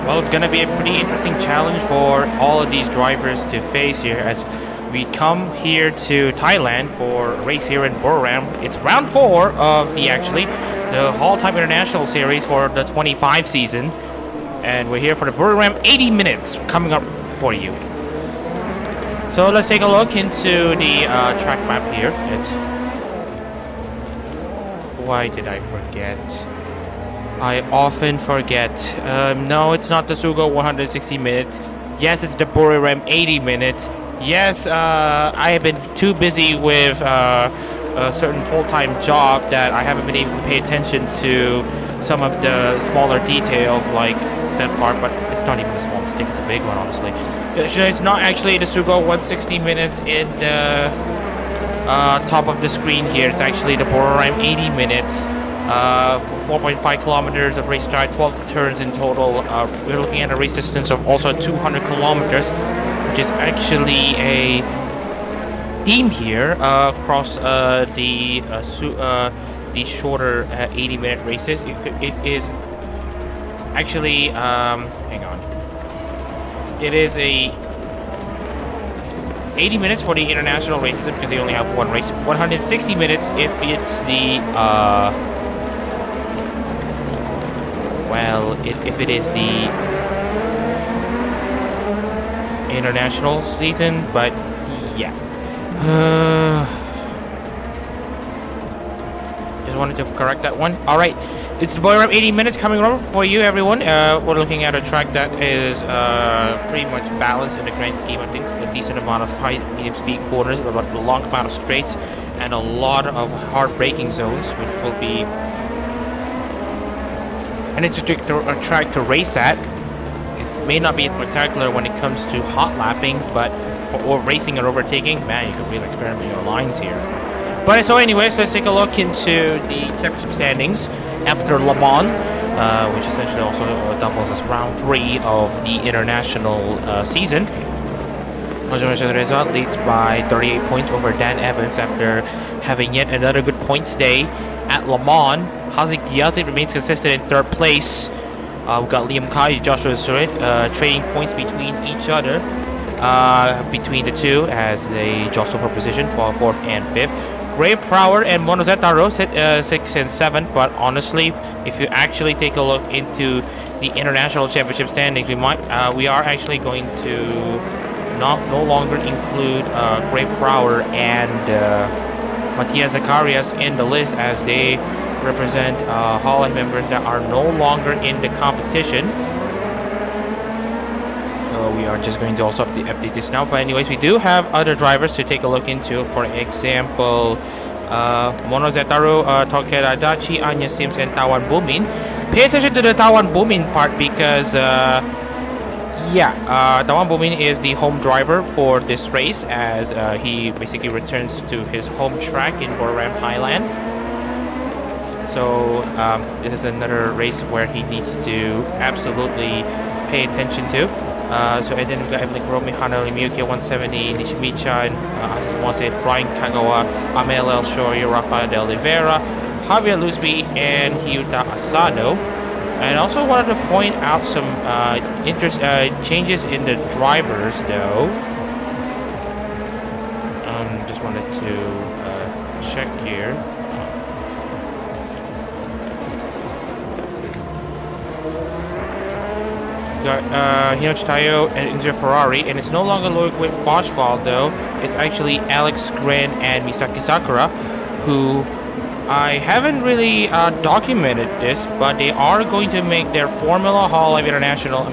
Well, it's gonna be a pretty interesting challenge for all of these drivers to face here as we come here to Thailand for a race here in Buriram. It's round 4 of the HoloType International Series for the 25 season, and we're here for the Buriram 80 minutes coming up for you. So let's take a look into the track map here. Why did I forget? I often forget. No, it's not the Sugo 160 minutes. Yes, it's the Buriram 80 minutes. Yes, I have been too busy with a certain full-time job that I haven't been able to pay attention to some of the smaller details like that part, but it's not even a small mistake, it's a big one, honestly. It's not actually the Sugo 160 minutes in the top of the screen here. It's actually the Buriram 80 minutes. 4.5 kilometers of race start, 12 turns in total. We're looking at a race distance of also 200 kilometers, which is actually a theme here across the shorter 80-minute races. It is actually hang on. It is a 80 minutes for the international races because they only have one race. 160 minutes if it's the if it is the international season, but yeah. Just wanted to correct that one. Alright, it's the Buriram 80 minutes coming over for you, everyone. We're looking at a track that is pretty much balanced in the grand scheme of things. A decent amount of high, medium speed corners, a long amount of straights, and a lot of hard braking zones, which will be an interesting track to race at. It may not be spectacular when it comes to hot lapping, but for racing and overtaking, man, you can really experiment your lines here. But so anyways, let's take a look into the championship standings after Le Mans, which essentially also doubles as round 3 of the international season. Jean Reza leads by 38 points over Dan Evans after having yet another good points day at Le Mans. Haziq Yazid remains consistent in 3rd place. We've got Liam Kai, Joshua Surratt trading points between each other, between the two as they jostle for position, 12th, 4th, and 5th. Gray Prower and Monozetaro sit 6th and 7th, but honestly, if you actually take a look into the international championship standings, we are actually going to no longer include Gray Prower and Matthias Zacharias in the list as they represent Holland members that are no longer in the competition. So we are just going to also update this now. But anyways, we do have other drivers to take a look into. For example, Mono Zetaru, Tokera Adachi, Anya Sims, and Tawan Bumin. Pay attention to the Tawan Bumin part because Tawan Bumin is the home driver for this race as he basically returns to his home track in Buriram, Thailand. So this is another race where he needs to absolutely pay attention to. So and then we've got Evelyn Kuromi, Hana Miyuki 170, Nishimicha, Aziz Mose, Brian Kagawa, Amel El Shoyo, Rafael de Oliveira, Javier Luzbi, and Hyuta Asano. And also wanted to point out some changes in the drivers though. Just wanted to check here. Got Hinochi Tayo and Enzo Ferrari, and it's no longer Loic with Boschwald though. It's actually Alex Gren and Misaki Sakura, who I haven't really documented this, but they are going to make their Formula HoloType International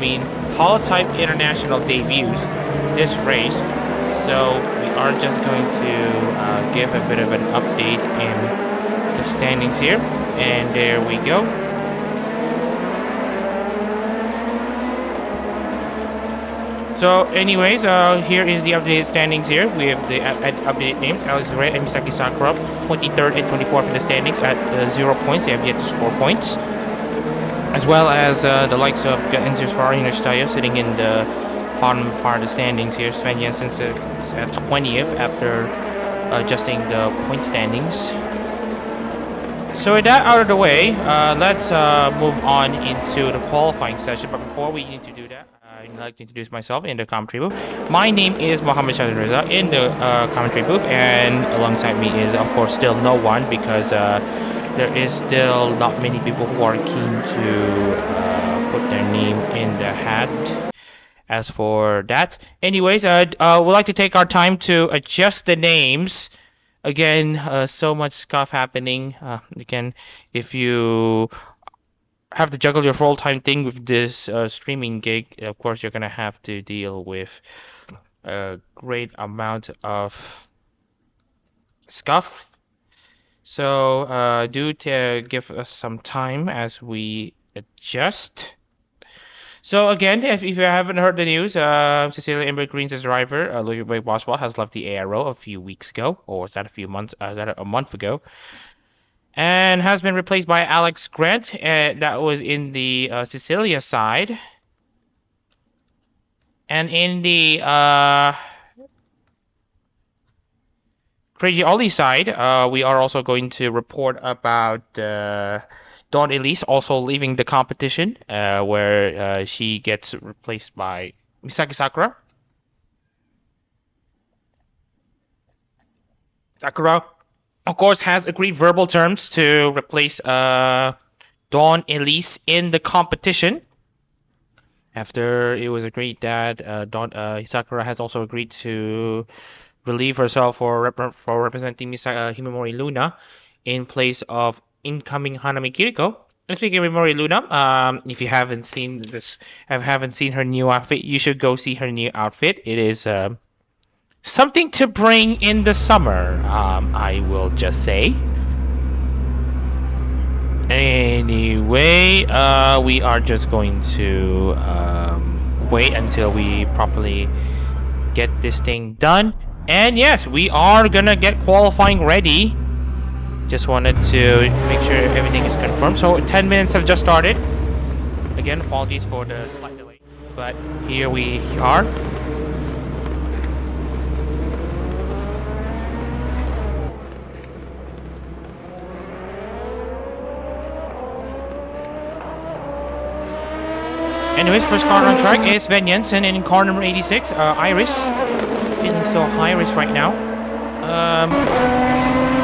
debuts this race. So we are just going to give a bit of an update in the standings here, and there we go. So anyways, here is the updated standings here. We have the updated names, Alex Gray and Misaki Sakura, 23rd and 24th in the standings at 0 points. They have yet to score points. As well as the likes of Enzo Ferrari and Tayo sitting in the bottom part of the standings here. Sven Jensen is at 20th after adjusting the point standings. So with that out of the way, let's move on into the qualifying session. But before we need to do that, I'd like to introduce myself in the commentary booth. My name is Mohammed Shazin Reza in the commentary booth, and alongside me is, of course, still no one because there is still not many people who are keen to put their name in the hat. As for that, anyways, we'd like to take our time to adjust the names. Again, so much stuff happening. Again, if you have to juggle your full-time thing with this streaming gig, of course, you're gonna have to deal with a great amount of stuff. So, do give us some time as we adjust. So again, if you haven't heard the news, Cecilia Imber Green's driver, Louis Boswell, has left the Aero a few weeks ago, or was that a few months? Was that a month ago? And has been replaced by Alex Grant. That was in the Cecilia side, and in the Crazy Ollie side, we are also going to report about Dawn Elise also leaving the competition, where she gets replaced by Misaki Sakura. Sakura, of course, has agreed verbal terms to replace Dawn Elise in the competition. After it was agreed that Sakura has also agreed to relieve herself for representing Himemori Luna in place of incoming Hanami Kiriko. And speaking of Himemori Luna, if you haven't seen this, haven't seen her new outfit, you should go see her new outfit. It is something to bring in the summer, I will just say. Anyway, we are just going to wait until we properly get this thing done. And yes, we are gonna get qualifying ready. Just wanted to make sure everything is confirmed. So 10 minutes have just started. Again, apologies for the slight delay, but here we are. Anyways, first car on track is Sven Jensen, and in car number 86, Iris. Feeling so high Iris right now.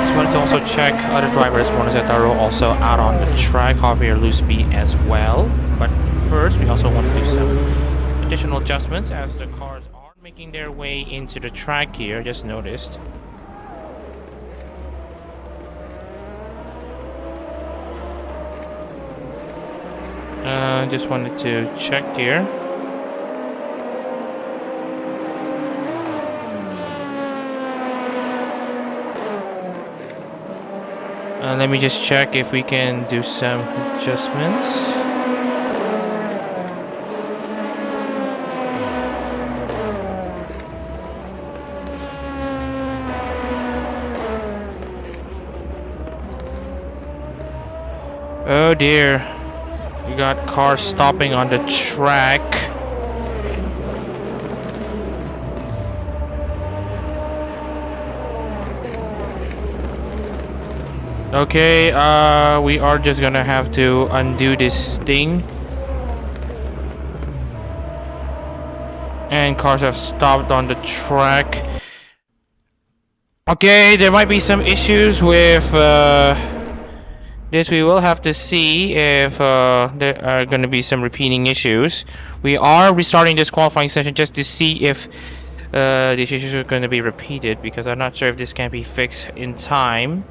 Just wanted to also check other drivers. Monozetaro also out on the track, Javier Lusby as well. But first, we also want to do some additional adjustments as the cars are making their way into the track here. Just noticed. Just wanted to check here. Let me just check if we can do some adjustments. Oh dear. We got cars stopping on the track. Okay, we are just gonna have to undo this thing. And cars have stopped on the track. Okay, there might be some issues with this. We will have to see if there are going to be some repeating issues. We are restarting this qualifying session just to see if these issues are going to be repeated, because I'm not sure if this can be fixed in time.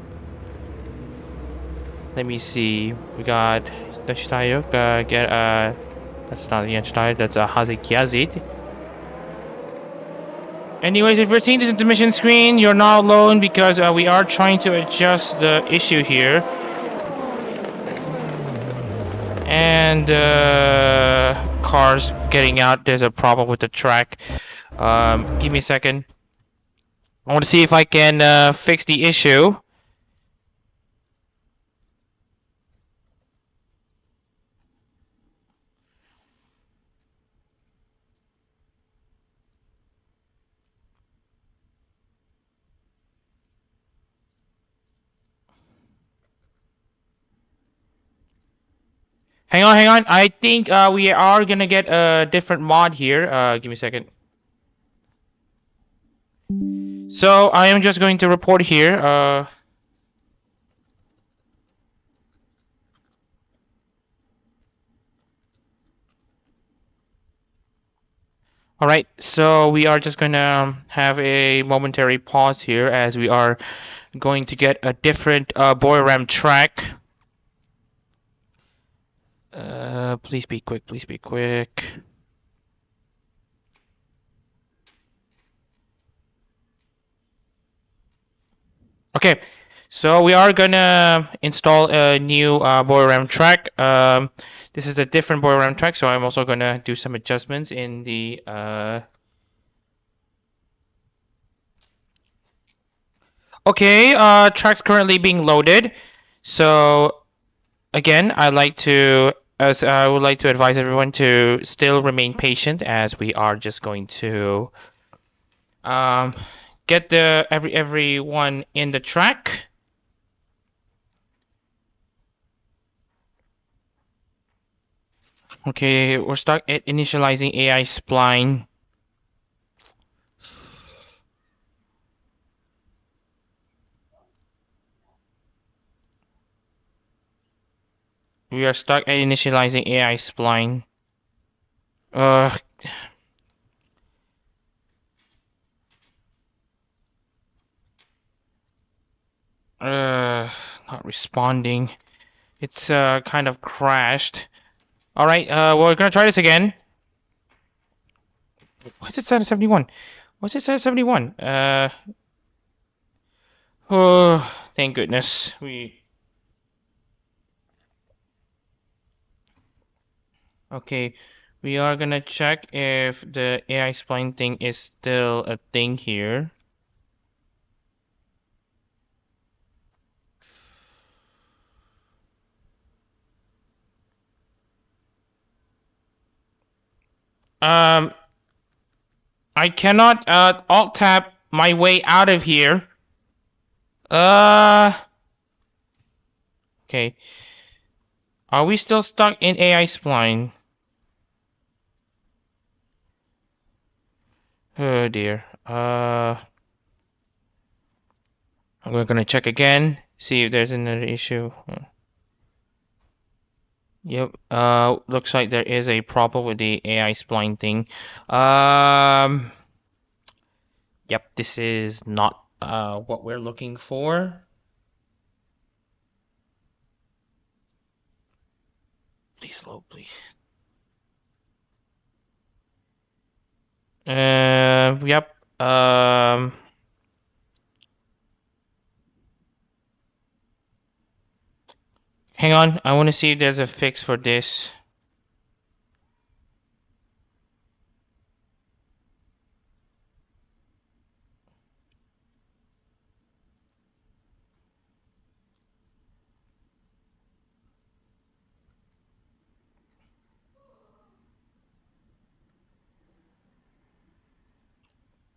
Let me see. We got Dashitayo. That's not Yanshitayo, that's Hazik Yazid. Anyways, if you're seeing this intermission screen, you're not alone, because we are trying to adjust the issue here. And cars getting out, there's a problem with the track. Give me a second. I want to see if I can fix the issue. Hang on, hang on. I think we are gonna get a different mod here. Give me a second. So I am just going to report here. All right. So we are just gonna have a momentary pause here as we are going to get a different Buriram track. Please be quick. Please be quick. Okay, so we are gonna install a new Buriram track. This is a different Buriram track, so I'm also gonna do some adjustments in the. Okay, track's currently being loaded. So again, I would like to advise everyone to still remain patient as we are just going to um, get the everyone in the track. Okay, we're stuck at initializing AI spline. We are stuck at initializing AI spline. Uh, not responding. It's kind of crashed. All right, we're gonna try this again. What's it set at 71? What's it set at 71? Oh, thank goodness. Okay, we are gonna check if the AI spline thing is still a thing here. Um, I cannot alt tab my way out of here. Okay. Are we still stuck in AI spline? Oh dear. We're gonna check again, see if there's another issue. Yep. Looks like there is a problem with the AI spline thing. Yep, this is not what we're looking for. Please load, please. Yep. Hang on. I want to see if there's a fix for this.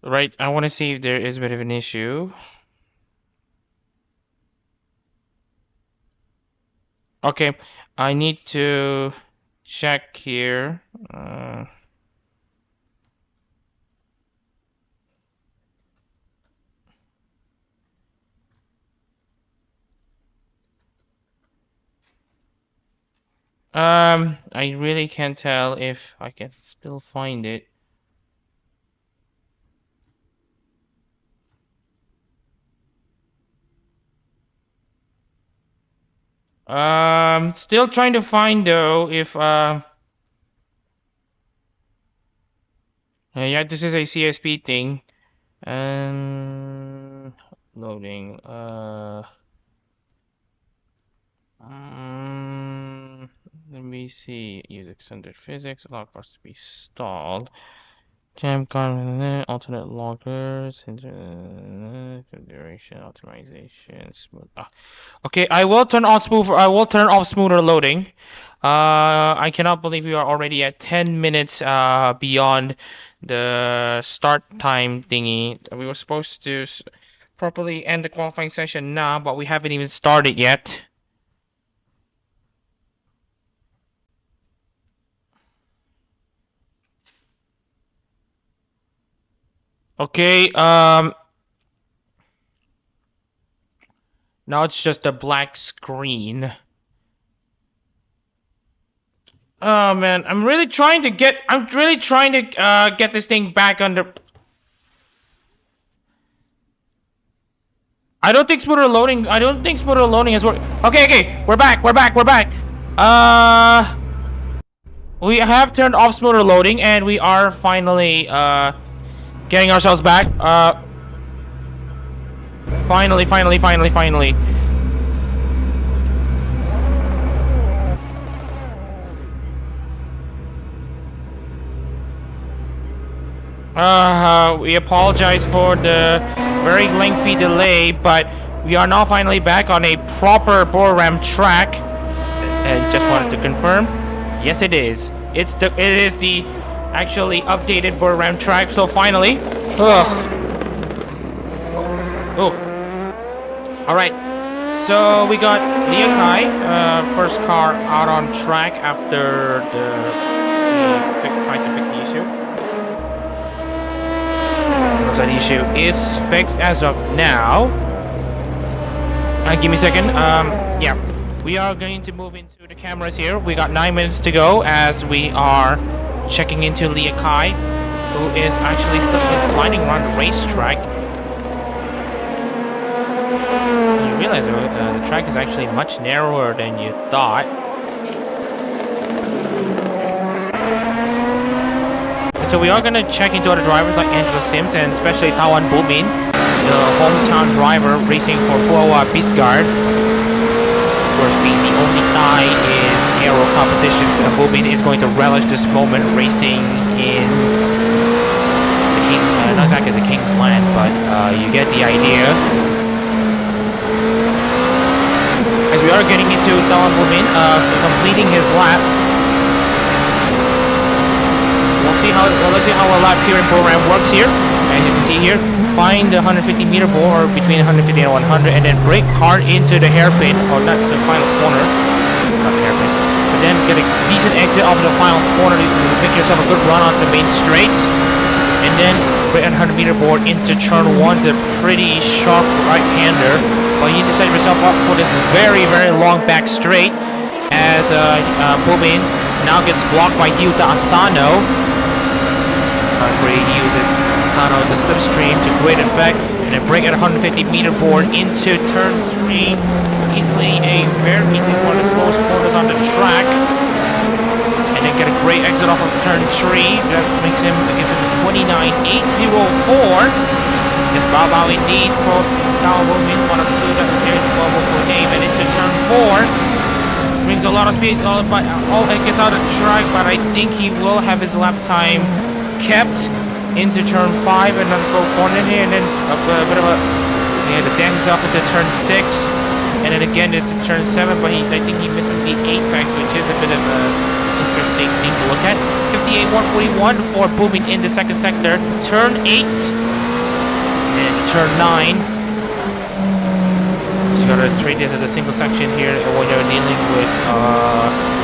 Right. I want to see if there is a bit of an issue. Okay. I need to check here. I really can't tell if I can still find it. Still trying to find though if yeah, this is a CSP thing. Loading. Let me see. Use extended physics. Allow parts to be stalled. Jam card, alternate loggers, configuration, optimization, smooth. Okay, I will turn off smoother. I will turn off smoother loading. I cannot believe we are already at 10 minutes beyond the start time thingy. We were supposed to properly end the qualifying session now, but we haven't even started yet. Okay, now it's just a black screen. Oh man, I'm really trying to get get this thing back under. I don't think smoother loading has worked. Okay, we're back. We have turned off smoother loading and we are finally getting ourselves back. Finally. We apologize for the very lengthy delay, but we are now finally back on a proper Buriram track. And just wanted to confirm, yes, it is. It is the actually updated Buriram track. So finally, all right. So we got Liakai, first car out on track after trying to fix the issue. Looks like the issue is fixed as of now. Give me a second. Yeah, we are going to move into the cameras here. We got 9 minutes to go as we are checking into Liakai, who is actually still sliding around the racetrack. You realize the track is actually much narrower than you thought. So we are going to check into other drivers like Angela Sims and especially Tawan Bubin, the hometown driver racing for Fuawa Bisgard. Of course, being the only guy in aero competitions, Bubin is going to relish this moment racing in the King, not exactly the King's Land, but you get the idea. As we are getting into Tawan Bubin completing his lap. Let's see how a lap here in Buriram works here. And you can see here, find the 150 meter bore between 150 and 100, and then brake hard into the hairpin, or not the final corner, not the hairpin, but then get a decent exit off of the final corner to make yourself a good run on the main straights, and then brake at 100 meter bore into turn 1. It's a pretty sharp right-hander, but you decide yourself up for this very long back straight, as Bubin now gets blocked by Hyuta Asano. Where he uses Asano as a slipstream to great effect, and then brake at 150 meter board into turn 3. Easily one of the slowest corners on the track, and then get a great exit off of turn 3. That gives him a 29.804. Yes, Bao indeed for Tao Bubin, one of the two that prepared for game, and into turn 4. Brings a lot of speed, it gets out of track, but I think he will have his lap time kept into turn 5, and another throw corner here, and then a bit of a the dam himself into turn 6, and then again into turn 7, but I think he misses the apex, which is a bit of a interesting thing to look at. 58.141 for Bubin in the second sector, turn 8, and into turn 9. You gotta treat it as a single section here when you're dealing with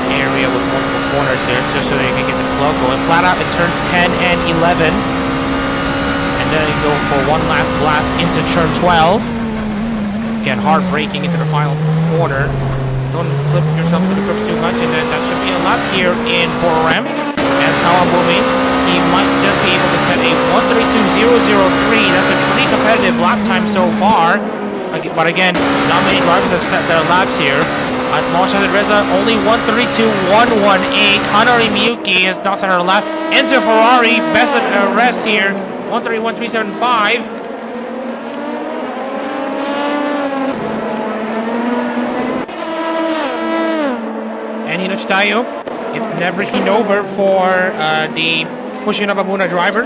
area with multiple corners here, just so that you can get the flow going. Flat out it turns 10 and 11, and then you go for one last blast into turn 12. Again, hard braking into the final corner. Don't flip yourself into the grips too much, and then that should be a lap here in Buriram. As Tawan Bubin, he might just be able to set a 132.003. That's a pretty competitive lap time so far. But again, not many drivers have set their laps here. At Moshad Reza, only 132.118. Hanari Miyuki has not set her lap. Enzo Ferrari, best at rest here, 131.375. And Hinoshitayo, it's never been over for the Pushing of Abuna driver.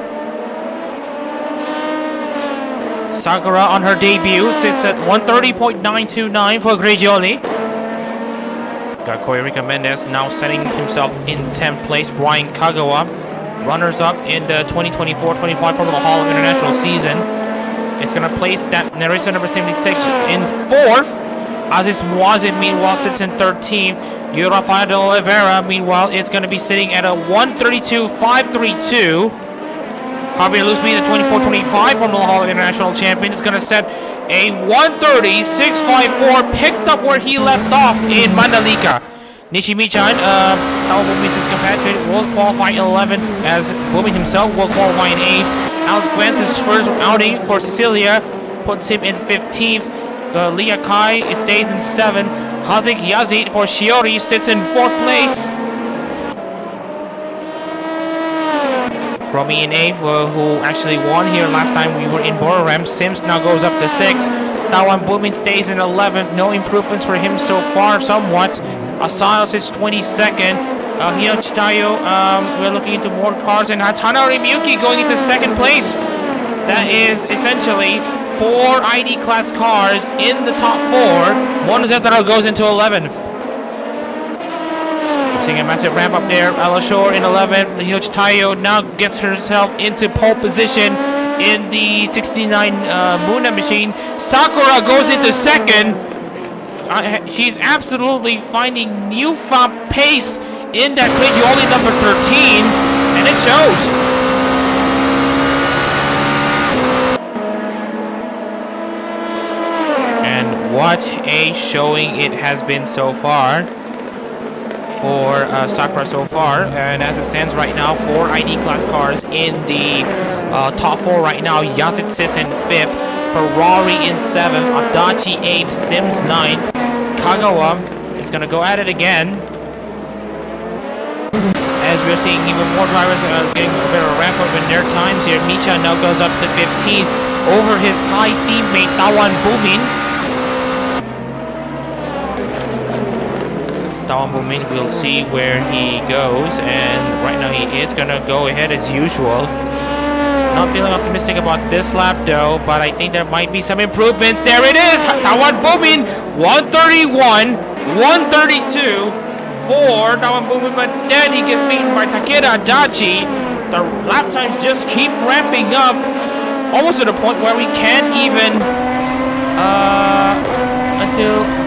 Sakura on her debut sits at 130.929 for Grigioli. Got Koyurika Mendez now setting himself in 10th place. Brian Kagawa, runners up in the 2024-25 Formula Hall International season. It's going to place that racer number 76 in 4th. Aziz Muazid, meanwhile, sits in 13th. Rafael de Oliveira, meanwhile, is going to be sitting at a 132.532. Javier Luzmi, the 24-25 Formula Hall International Champion, is going to set a 1:30.654, picked up where he left off in Mandalika. Nishimi-chan, Tawa Bumi's his compatriot, will qualify in 11th, as Bumi himself will qualify in 8th. Alex Grant's first outing for Sicilia puts him in 15th. Leah Kai stays in 7th. Hazik Yazid for Shiori sits in 4th place. Romy in 8th, who actually won here last time we were in Buriram. Sims now goes up to 6th. Tawan Bumin stays in 11th. No improvements for him so far, somewhat. Asano sits 22nd. Hinochitayo, we're looking into more cars. And Hatanari Miyuki going into 2nd place. That is essentially 4 ID class cars in the top 4. One Zetaro goes into 11th. Seeing a massive ramp up there. Alashore in 11th. Hinochitayo now gets herself into pole position in the 69 Muna machine. Sakura goes into 2nd. She's absolutely finding newfound pace in that crazy only number 13, and it shows. And what a showing it has been so far for Sakura so far. And as it stands right now, 4 ID class cars in the top 4 right now. Yazid sits in 5th, Ferrari in 7th, Adachi 8th, Sims 9th. Kagawa is going to go at it again, as we're seeing even more drivers getting a bit of a ramp up in their times here. Micha now goes up to 15th over his Thai teammate Tawan Bumin. Tawan Bumin, we'll see where he goes, and right now he is going to go ahead as usual. Not feeling optimistic about this lap though, but I think there might be some improvements. There it is! Tawan Bumin, 131, 132 for Tawan Bumin, but then he gets beaten by Takeda Adachi. The lap times just keep ramping up, almost to the point where we can't even,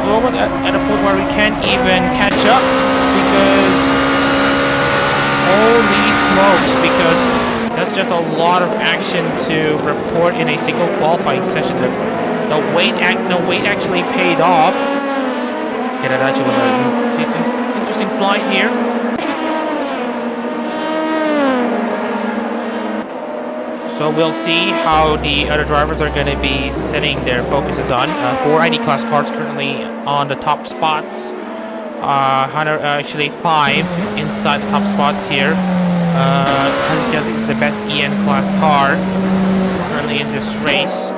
at a point where we can't even catch up, because holy smokes, because that's just a lot of action to report in a single qualifying session. The wait actually paid off. Geradachi with an interesting slide here. So we'll see how the other drivers are going to be setting their focuses on. 4 ID class cars currently on the top spots. Actually 5 inside the top spots here. Is the best EN class car currently in this race.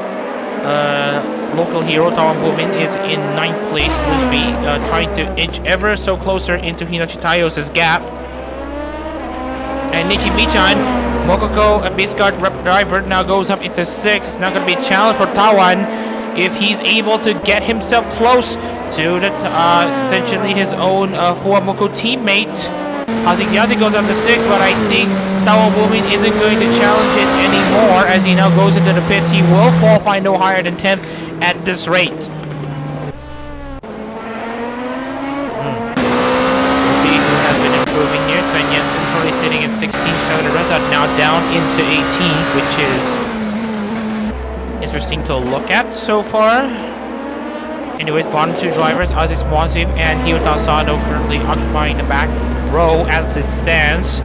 Local hero Tawan Bumin is in 9th place. Luzbi trying to inch ever so closer into Hinochitayo's gap. And Nichimi-chan, Mokoko, a Biscard rep driver, now goes up into 6th. It's not going to be a challenge for Tawan if he's able to get himself close to the essentially his own Fuamoko teammate. Hazik Yazid goes up to 6th, but I think Tawan Bumin isn't going to challenge it anymore as he now goes into the pit. He will qualify no higher than 10th at this rate. We'll see who has been improving here. Sven Jensen currently sitting at 16th, Shona Reza now down into 18th, which is interesting to look at so far. Anyways, bottom 2 drivers, Aziz Mwazif and Hirota Asano, currently occupying the back row as it stands.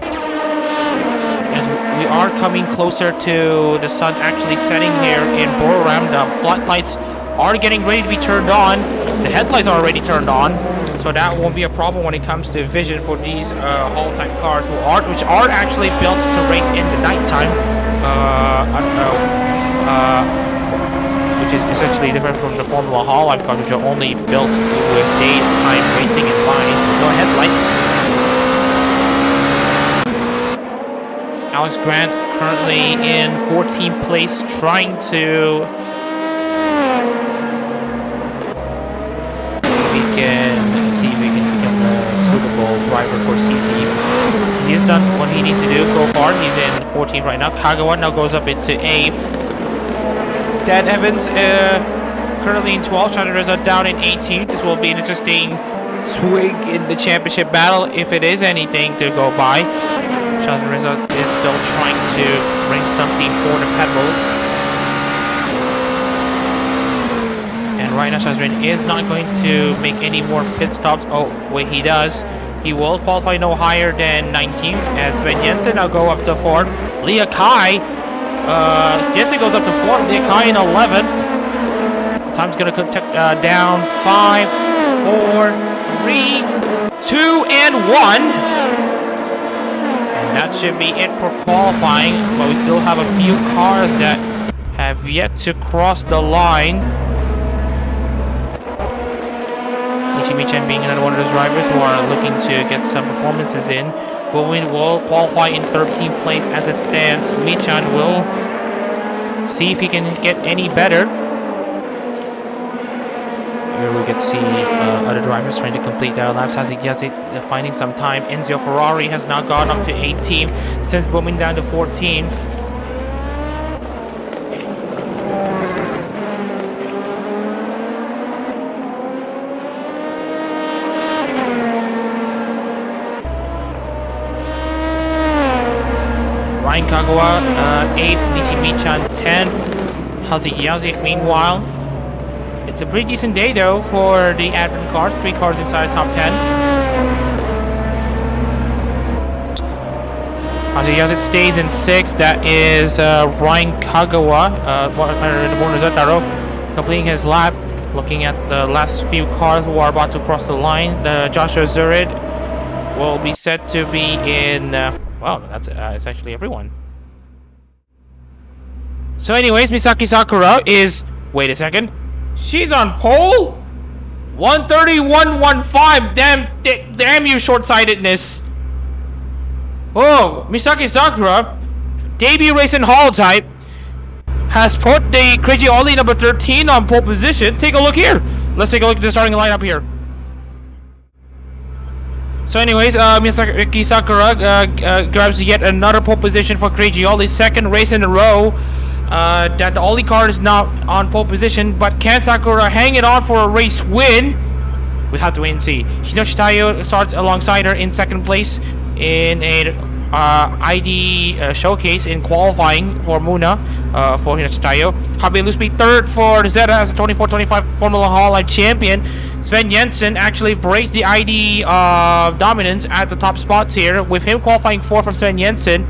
As we are coming closer to the sun actually setting here in Buriram, the floodlights are getting ready to be turned on. The headlights are already turned on, so that won't be a problem when it comes to vision for these HoloType cars, which are actually built to race in the nighttime. Which is essentially different from the Formula HoloType cars, which are only built with daytime racing in mind. So no headlights. Alex Grant currently in 14th place, trying to see if we can become a suitable driver for CC. He's done what he needs to do so far. He's in 14th right now. Kagawa now goes up into 8th. Dan Evans currently in 12th, China Reza down in 18th. This will be an interesting swing in the championship battle, if it is anything to go by. Shadowreza is still trying to bring something for the pedals. And right now Shadowreza is not going to make any more pit stops. Oh, wait, he does. He will qualify no higher than 19th, as Sven Jensen now go up to 4th. Leah Kai, Jensen goes up to 4th, Leah Kai in 11th. Time's gonna come down 5, 4, 3, 2, and 1. And that should be it for qualifying, but we still have a few cars that have yet to cross the line. Michan being another one of those drivers who are looking to get some performances in. Bowen will qualify in 13th place as it stands. Michan will see if he can get any better. Here we get to see other drivers trying to complete their laps. Hazigiazi finding some time. Enzio Ferrari has now gone up to 18th since booming down to 14th. Ryan Kagawa 8th, Nishi Michan 10th, Hazigiazi meanwhile. It's a pretty decent day though for the admin cars, 3 cars inside the top 10. Hazigiazi stays in 6th, that is Ryan Kagawa, completing his lap, looking at the last few cars who are about to cross the line. The Joshua Zurid will be set to be in wow, that's it's actually everyone. So anyways, Misaki Sakura is, wait a second, she's on pole? 131.15, damn you short-sightedness. Oh, Misaki Sakura, debut race in HoloType, has put the Crazy Ollie number 13 on pole position. Take a look here. Let's take a look at the starting lineup here. So anyways, Misaki Sakura grabs yet another pole position for Crazy Ollie, 2nd race in a row that the Ollie car is not on pole position, but can Sakura hang it on for a race win? We have to wait and see. Hinoshi Tayo starts alongside her in 2nd place in a ID showcase in qualifying for Muna for Hinoshi Tayo. Javier Lusby 3rd for Zeta as a 24-25 Formula Hall champion. Sven Jensen actually breaks the ID dominance at the top spots here, with him qualifying 4th for Sven Jensen.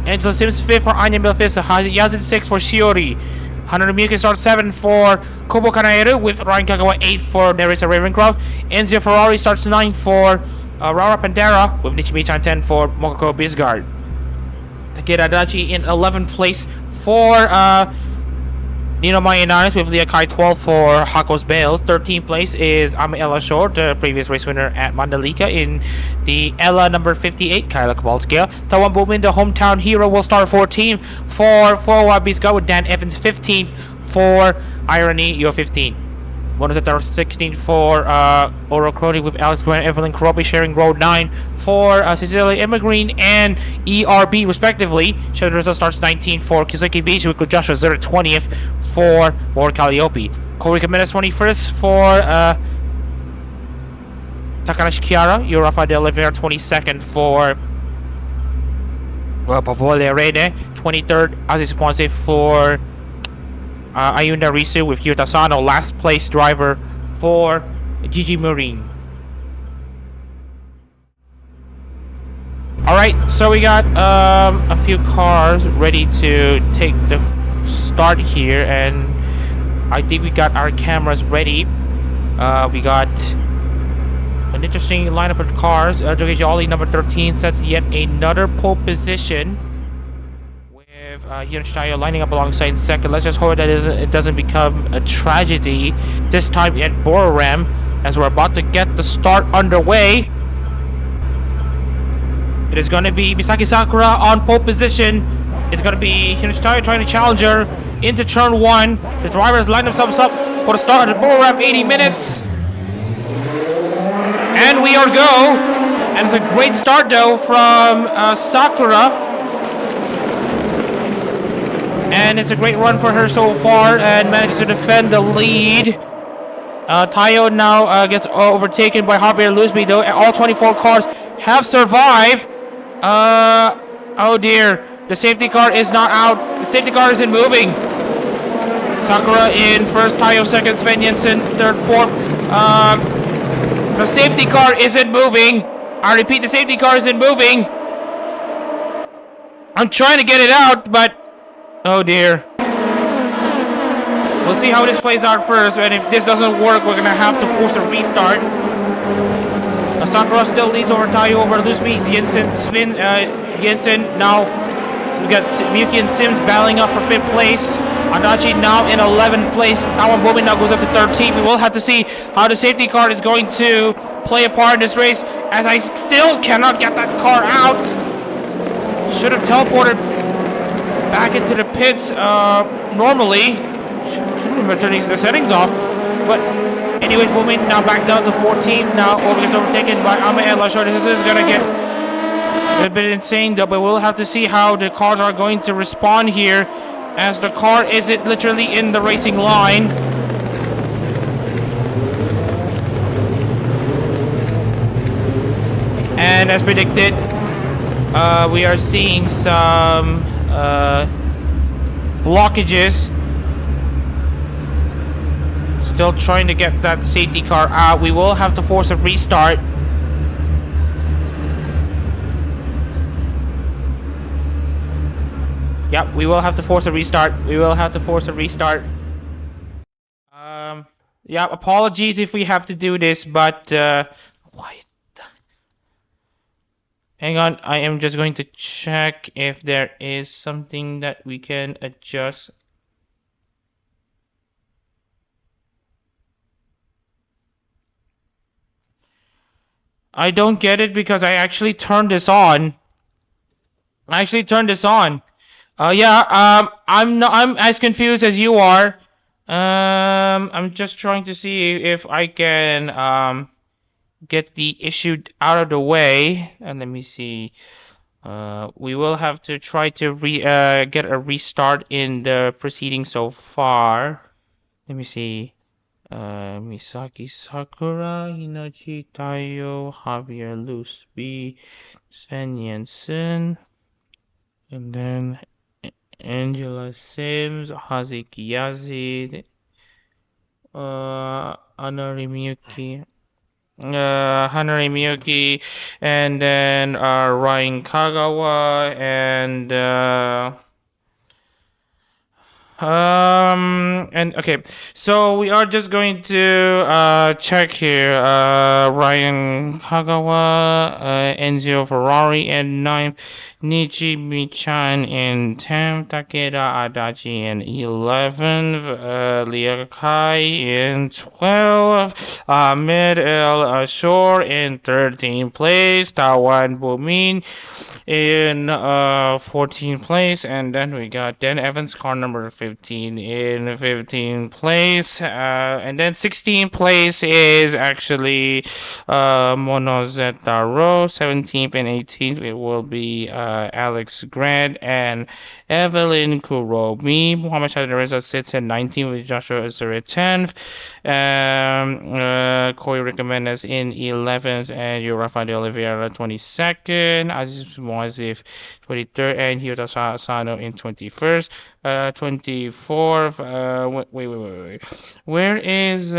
Angela Sims 5th for Anya Belfissa. Yazid 6th for Shiori. Hanaru Miyuki starts 7th for Kobo Kanaeru, with Ryan Kagawa 8th for Nerissa Ravencroft. Enzio Ferrari starts 9th for Rara Pandera, with Nichimichan 10th for Mokoko Bisgard. Takeda Adachi in 11th place for Nino Mayananis, with Leah Kai 12th for Hakos Bales. 13th place is Ame Ella Shore, the previous race winner at Mandalika in the Ella number 58, Kyla Kowalska. Tawan Bowman, the hometown hero, will start 14th for Fowa Bisgard, with Dan Evans 15th for Irony, you're 15. Bonus at 16th for Oro Crony, with Alex Grant, Evelyn Kropi sharing road 9 for Cecilia Emmagreen and ERB respectively. Shadowreza starts 19th for Kizaki Beach, with Joshua Zera 20th for More Calliope. Corey Jimenez 21st for Takanashi Chiara. Rafael de Oliveira 22nd for Pavolia Rene. 23rd Aziz Ponce for Ayunda Risu, with Yuta Sano last place driver for Gigi Marine. Alright, so we got a few cars ready to take the start here, and I think we got our cameras ready. We got an interesting lineup of cars. Jogeji Ollie number 13 sets yet another pole position, Hinoshi Tayo lining up alongside 2nd. Let's just hope that it doesn't become a tragedy this time at Buriram, as we're about to get the start underway. It is going to be Misaki Sakura on pole position. It's going to be Hinoshi Tayo trying to challenge her into turn 1. The drivers line themselves up for the start of the Buriram 80 minutes. And we are go. And it's a great start though from Sakura. And it's a great run for her so far, and manages to defend the lead. Tayo now gets overtaken by Javier Lusby though. All 24 cars have survived. Oh dear, the safety car is not out. The safety car isn't moving. Sakura in first, Tayo second, Sven Jensen third, fourth. The safety car isn't moving. I repeat, the safety car isn't moving. I'm trying to get it out, but oh dear. We'll see how this plays out first, and if this doesn't work, we're gonna have to force a restart. Sakura still leads over Tayo over Luzmi, Jensen, Sven, Jensen now. We got Miyuki and Sims battling up for 5th place. Adachi now in 11th place. Tawan Bomin now goes up to 13th. We will have to see how the safety car is going to play a part in this race, as I still cannot get that car out. Should have teleported back into the pits normally. Shouldn't remember turning the settings off. But anyways, Bomin now back down to 14th. Now gets overtaken by Ame and Lashor. This is gonna get a bit insane though, but we'll have to see how the cars are going to respond here, as the car isn't literally in the racing line. And as predicted, we are seeing some blockages. Still trying to get that safety car out. We will have to force a restart. Yep, we will have to force a restart. Yeah, apologies if we have to do this, but why? Hang on, I am just going to check if there is something that we can adjust. I don't get it because I actually turned this on. I'm as confused as you are. I'm just trying to see if I can get the issue out of the way. And let me see. We will have to try to get a restart in the proceeding so far. Let me see. Misaki Sakura, Hinachi Tayo, Javier Lusby, Sven Jensen, and then Angela Sims, Hazuki Yazid, Hanari Miyuki, and then Ryan Kagawa, and okay, so we are just going to check here. Ryan Kagawa, Enzio Ferrari in 9th, Nichi Michan in 10th, Takeda Adachi in 11th, Lia Kai in 12th, Ahmed El Ashor in 13th place, Tawan Bumin in 14th place, and then we got Dan Evans, car number 15 in 15th place, and then 16th place is actually Monozeta Ro. 17th and 18th it will be Alex Grant and Evelyn Kuromi. Muhammad Shahid Reza sits at 19th with Joshua Azur at 10th. Corey Recommenders in 11th, and Rafael de Oliveira 22nd. Aziz Moazif 23rd, and Hyota Sano in 21st. 24th. Wait. Where is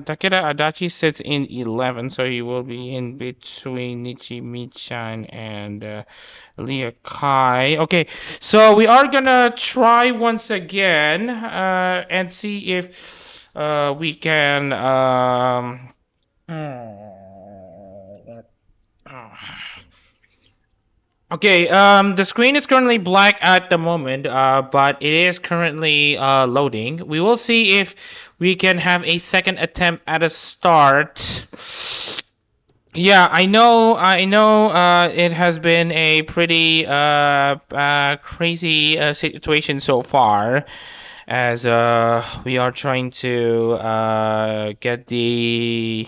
Takeda Adachi sits in 11th, so he will be in between Nichi Michan and Lia Kai. Okay, so we are gonna try once again and see if we can Okay, the screen is currently black at the moment, but it is currently loading. We will see if we can have a second attempt at a start. Yeah, I know, it has been a pretty crazy situation so far, as we are trying to get the...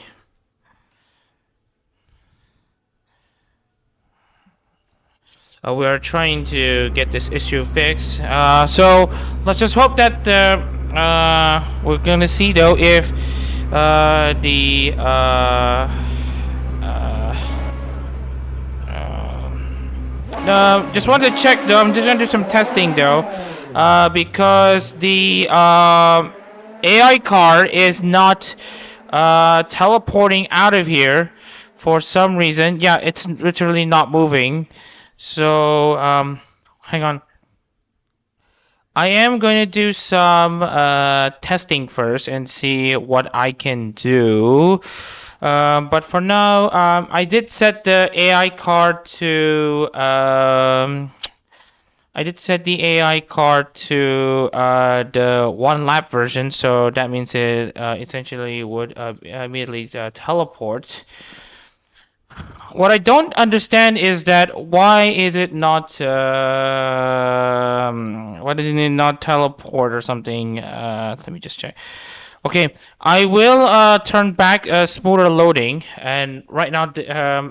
we are trying to get this issue fixed. So let's just hope that we're gonna see though if the Just wanted to check though. I'm just gonna do some testing though, because the AI car is not teleporting out of here for some reason. Yeah, it's literally not moving. So hang on. I am going to do some testing first and see what I can do. But for now, I did set the AI card to the 1 lap version, so that means it essentially would immediately teleport. What I don't understand is that why is it not why did it not teleport or something? Let me just check. Okay, I will turn back smoother loading, and right now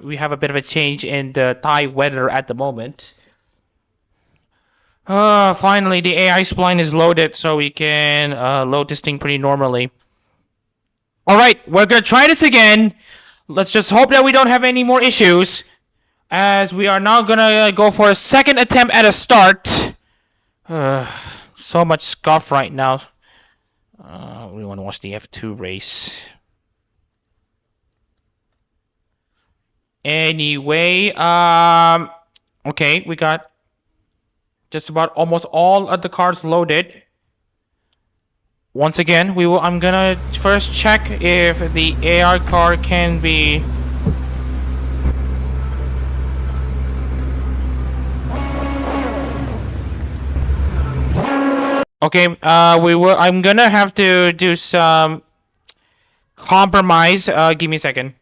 we have a bit of a change in the Thai weather at the moment. Finally the AI spline is loaded, so we can load this thing pretty normally. All right, we're gonna try this again. Let's just hope that we don't have any more issues, as we are now gonna go for a second attempt at a start. So much scuff right now. We want to watch the F2 race. Anyway, okay, we got just about almost all of the cars loaded. Once again, I'm gonna first check if the AR car can be. Okay, I'm gonna have to do some compromise. Give me a second.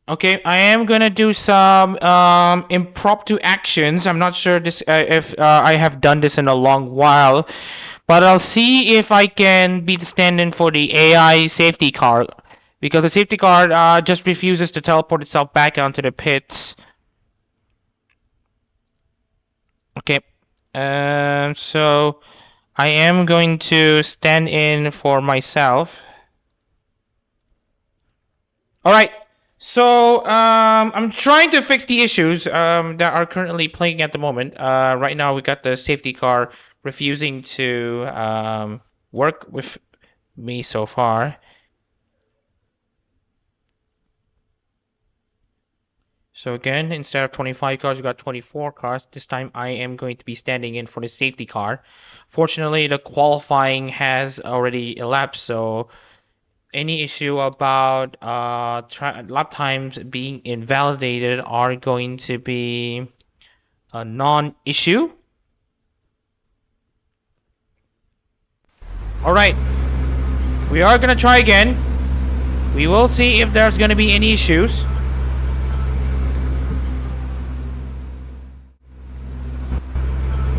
Okay, I am gonna do some impromptu actions. I'm not sure if I have done this in a long while, but I'll see if I can be the stand-in for the AI safety car, because the safety car just refuses to teleport itself back onto the pits. Okay, so I am going to stand in for myself. All right. So I'm trying to fix the issues that are currently playing at the moment. Right now, we got the safety car refusing to work with me so far. So again, instead of 25 cars, we got 24 cars. This time, I am going to be standing in for the safety car. Fortunately, the qualifying has already elapsed, so any issue about lap times being invalidated are going to be a non-issue. All right, we are gonna try again. We will see if there's gonna be any issues.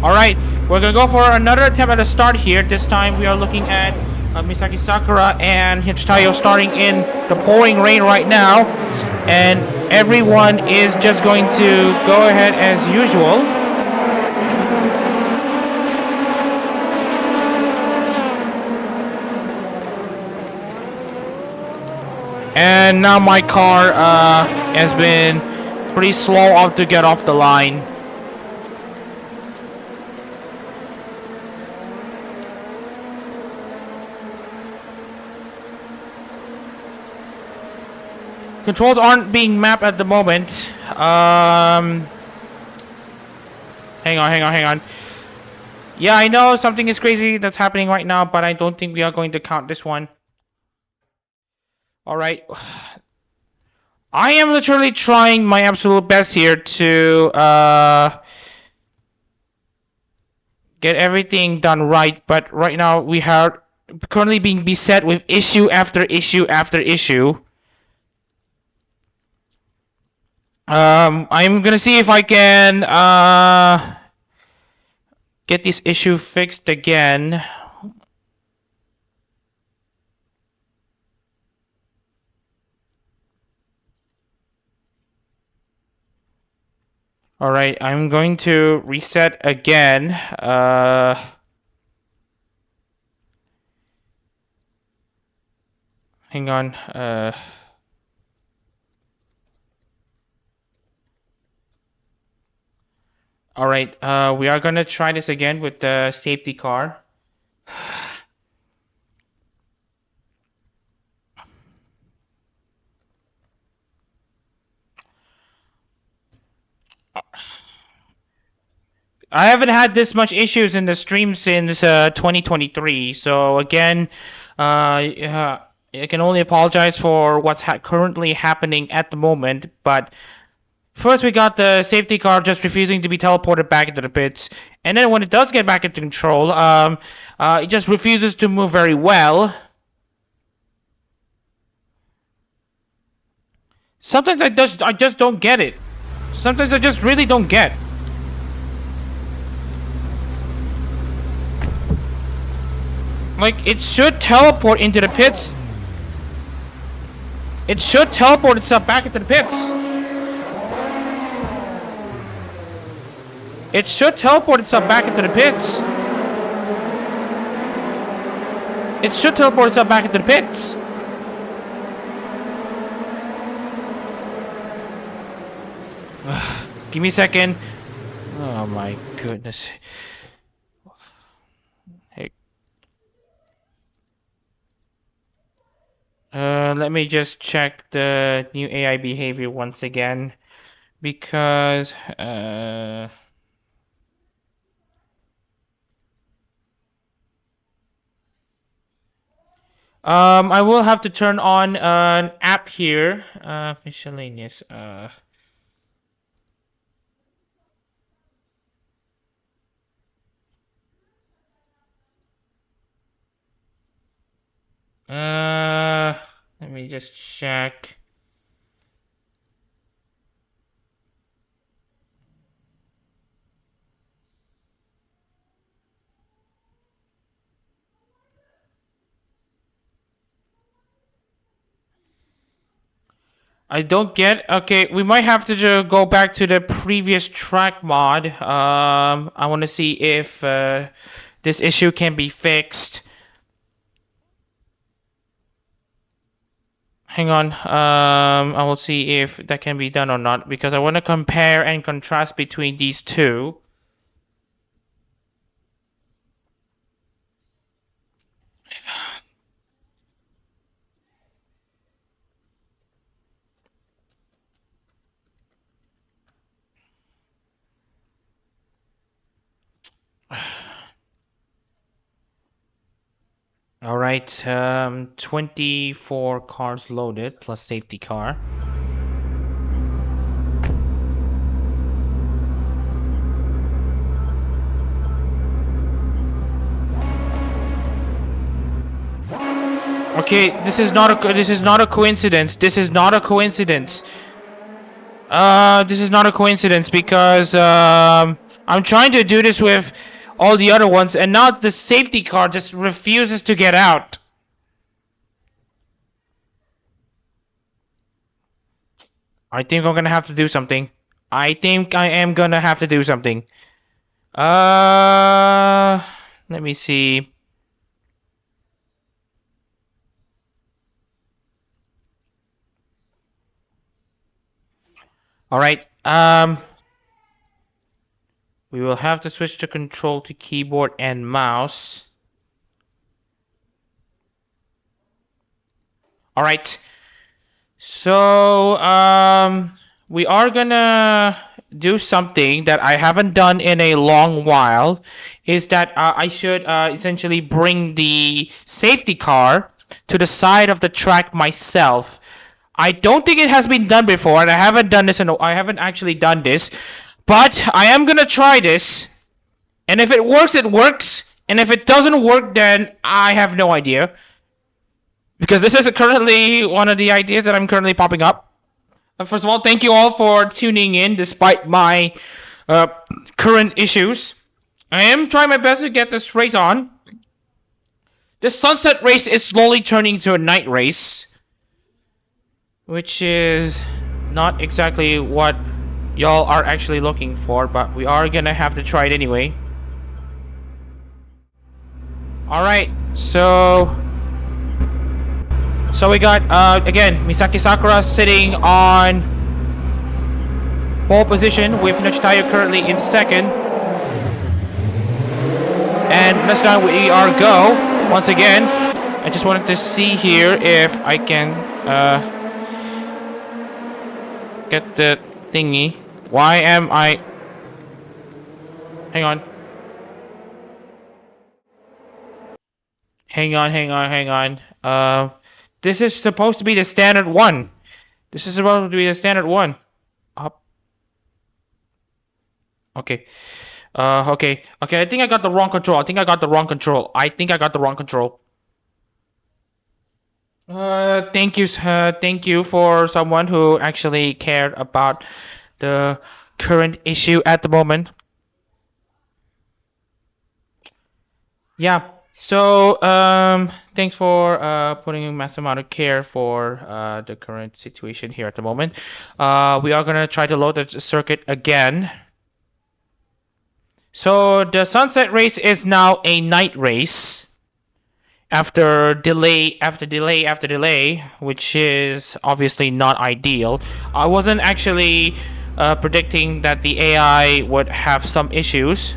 All right, we're gonna go for another attempt at a start here. This time we are looking at Misaki Sakura and Hinchitayo starting in the pouring rain right now, and everyone is just going to go ahead as usual. And now my car has been pretty slow off to get off the line. Controls aren't being mapped at the moment. Hang on. Yeah, I know something is crazy that's happening right now, but I don't think we are going to count this one. Alright. I am literally trying my absolute best here to get everything done right, but right now we are currently being beset with issue after issue after issue. I'm gonna see if I can get this issue fixed again. All right, I'm going to reset again. Hang on. All right, we are gonna try this again with the safety car. I haven't had this much issues in the stream since 2023. So again, I can only apologize for what's currently happening at the moment. But first, we got the safety car just refusing to be teleported back into the pits, and then when it does get back into control, it just refuses to move very well. Sometimes I just don't get it. Sometimes I just really don't get. Like, it should teleport into the pits. It should teleport itself back into the pits. It should teleport itself back into the pits. It should teleport itself back into the pits. Give me a second. Oh my goodness. Hey. Let me just check the new AI behavior once again, because I will have to turn on an app here. Miscellaneous. Let me just check. I don't get. Okay, we might have to go back to the previous track mod. I want to see if this issue can be fixed. Hang on. I will see if that can be done or not, because I want to compare and contrast between these two. All right, 24 cars loaded plus safety car. Okay, this is not a coincidence. This is not a coincidence. This is not a coincidence, because I'm trying to do this with all the other ones, and now the safety car just refuses to get out. I think I'm gonna have to do something. I think I am gonna have to do something. Let me see. All right. We will have to switch the control to keyboard and mouse. All right. So, we are gonna do something that I haven't done in a long while. Is that I should essentially bring the safety car to the side of the track myself. I don't think it has been done before, and I haven't done this, I haven't actually done this. But I am gonna try this, and if it works, it works, and if it doesn't work, then I have no idea. Because this is currently one of the ideas that I'm currently popping up. First of all, thank you all for tuning in despite my current issues. I am trying my best to get this race on. This sunset race is slowly turning into a night race, which is not exactly what y'all are actually looking for, but we are gonna have to try it anyway. Alright, so we got, again, Misaki Sakura sitting on pole position with Hinochi Taiyo currently in second. And next time we are go, once again. I just wanted to see here if I can, get the thingy. Why am I... Hang on. Hang on. This is supposed to be the standard one. This is supposed to be the standard one. Up. Okay. Okay. I think I got the wrong control. Thank you for someone who actually cared about the current issue at the moment. Yeah. So, thanks for putting a massive amount of care for the current situation here at the moment. We are gonna try to load the circuit again. So the sunset race is now a night race after delay, which is obviously not ideal. I wasn't actually predicting that the AI would have some issues.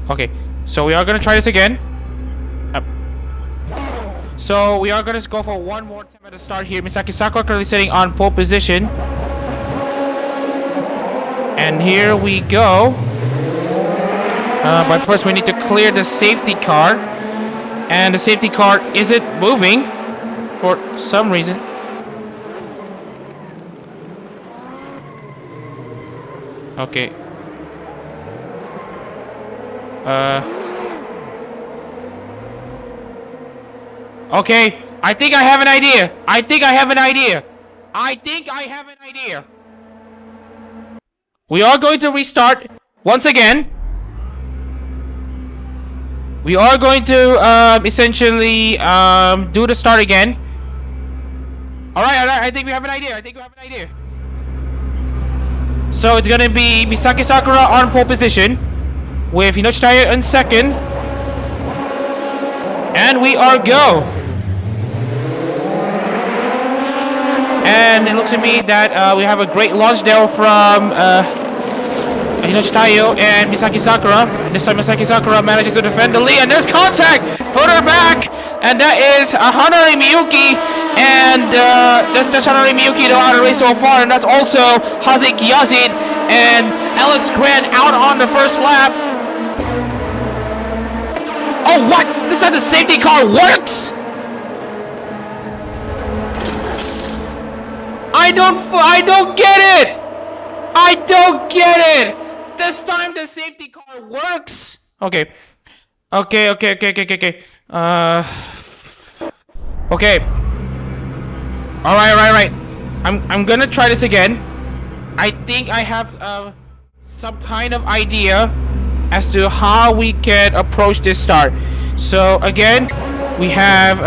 Okay, so we are gonna try this again. So we are gonna go for one more attempt at the start here. Misaki Sakura currently sitting on pole position. And here we go. But first we need to clear the safety car. And the safety car isn't moving for some reason. Okay. Okay, I think I have an idea. We are going to restart once again. We are going to essentially do the start again. Alright, I think we have an idea. So it's gonna be Misaki Sakura on pole position with Hinochi Taiyo in second. And we are go. And it looks to me that we have a great launch there from Hinochi Taiyo and Misaki Sakura. This time Misaki Sakura manages to defend the lead, and there's contact further back, and that is Hanari Miyuki, and that's Hanari Miyuki out of the race so far, and that's also Hazik Yazid and Alex Grant out on the first lap. Oh, what? This time the safety car works? I don't get it. This time the safety car works. Okay. Okay. Alright. I'm gonna try this again. I think I have some kind of idea as to how we can approach this start. So again, we have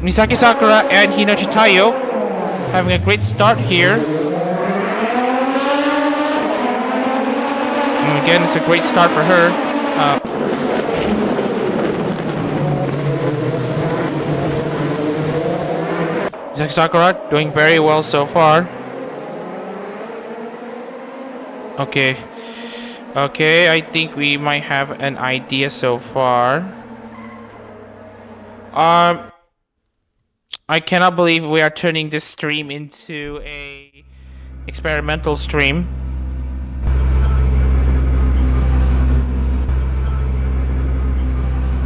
Misaki Sakura and Hinochi Taiyo having a great start here. And again, it's a great start for her. Misaki Sakura doing very well so far. Okay, I think we might have an idea so far. I cannot believe we are turning this stream into a experimental stream.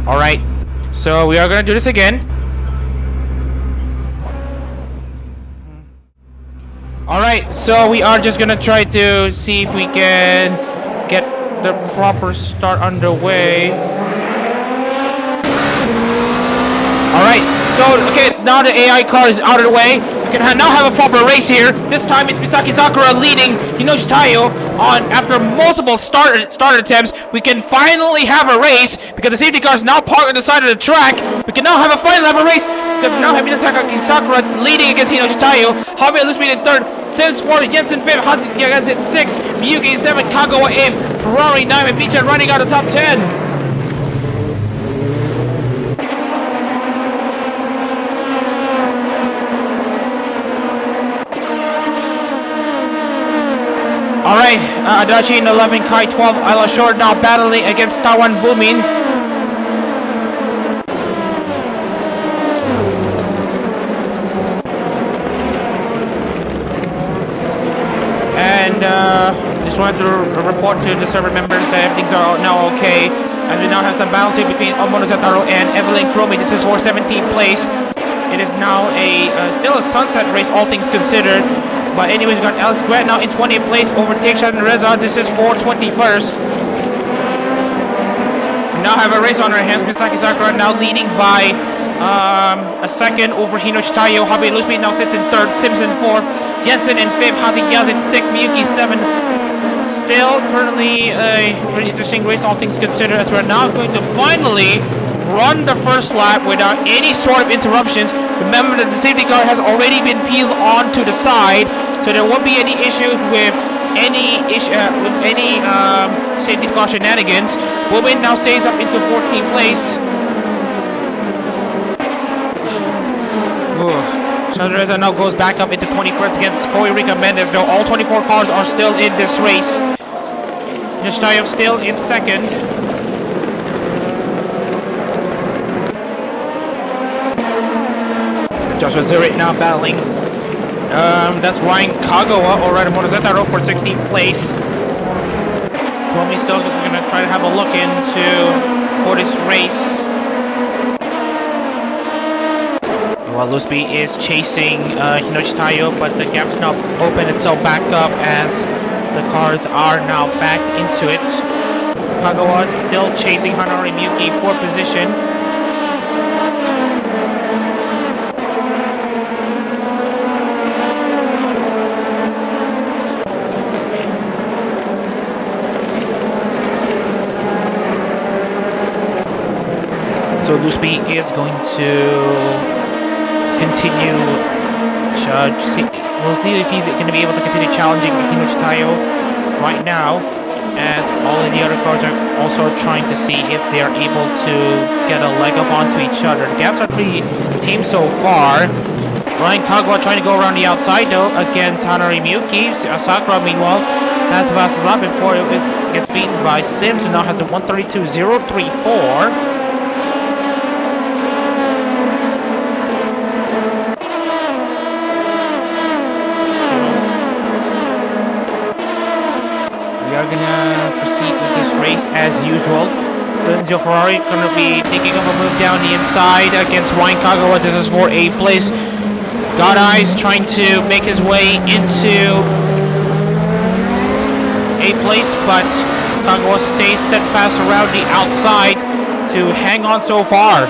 Alright, so we are gonna do this again. Alright, so we are just gonna try to see if we can get the proper start underway. Alright, so okay, now the AI car is out of the way. We can now have a proper race here. This time it's Misaki Sakura leading Hinochi Taiyo on after multiple start attempts. We can finally have a race because the safety car is now parked on the side of the track. We can now have a race. now having Sakaki Sakura leading against Hinoshi Tayo. Javier Luz in third, Sims fourth, Jensen fifth, Hazi in sixth, Miyuki seventh, Kagawa eighth, Ferrari ninth, and Michan running out of top 10. Alright, Adachi in 11, Kai 12, Ayla Short now battling against Taiwan Boomin. And just wanted to report to the server members that everything's now okay. And we now have some balancing between Omono Zetaro and Evelyn Chromie. This is for 17th place. It is now still a sunset race, all things considered. But anyways, we got Alex Grant now in 20th place, overtakes Shannon Reza. This is for 21st. We now have a race on our hands. Misaki Sakura now leading by a second over Hinoshi Tayo. Habe Luzmi now sits in third, Simpson fourth, Jensen in fifth, Hazi Yazin sixth, Miyuki seventh. Still currently a really interesting race, all things considered, as we're now going to finally run the first lap without any sort of interruptions. Remember that the safety car has already been peeled onto the side, so there won't be any issues with any safety car shenanigans. Bowman now stays up into 14th place. Chandreza now goes back up into 21st against Koi Rika Mendes, though all 24 cars are still in this race. Nishtayev still in second. Joshua Zurich now battling. That's Ryan Kagawa or Mono Zetaro for 16th place. Tommy still going to try to have a look into for this race. While Lusby is chasing Hinoshi Tayo, but the gap's now opened itself back up as the cars are now back into it. Kagawa still chasing Hanari Miyuki for position. So Lusby is going to continue. We'll see if he's going to be able to continue challenging Hinoshi Tayo right now, as all of the other cars are also trying to see if they are able to get a leg up onto each other. The gaps are pretty tame so far. Ryan Kagawa trying to go around the outside though against Hanari Miyuki. Sakura meanwhile has the fastest lap before it gets beaten by Sims, who now has a 1:32.034. We are gonna proceed with this race as usual. Enzo Ferrari gonna be taking up a move down the inside against Ryan Kagawa. This is for 8th place. God Eyes trying to make his way into 8th place, but Kagawa stays steadfast around the outside to hang on so far.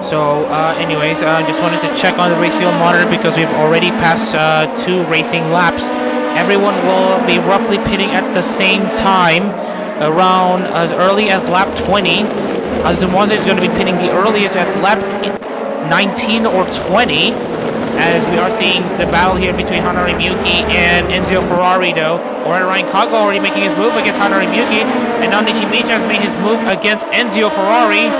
So anyways, just wanted to check on the race field monitor because we've already passed 2 racing laps. Everyone will be roughly pitting at the same time, around as early as lap 20. Azumaze is going to be pitting the earliest at lap 19 or 20, as we are seeing the battle here between Hanari Miyuki and Enzio Ferrari though. Alright, Ryan Kagawa already making his move against Hanari Miyuki, and now Nichimichi has made his move against Enzio Ferrari.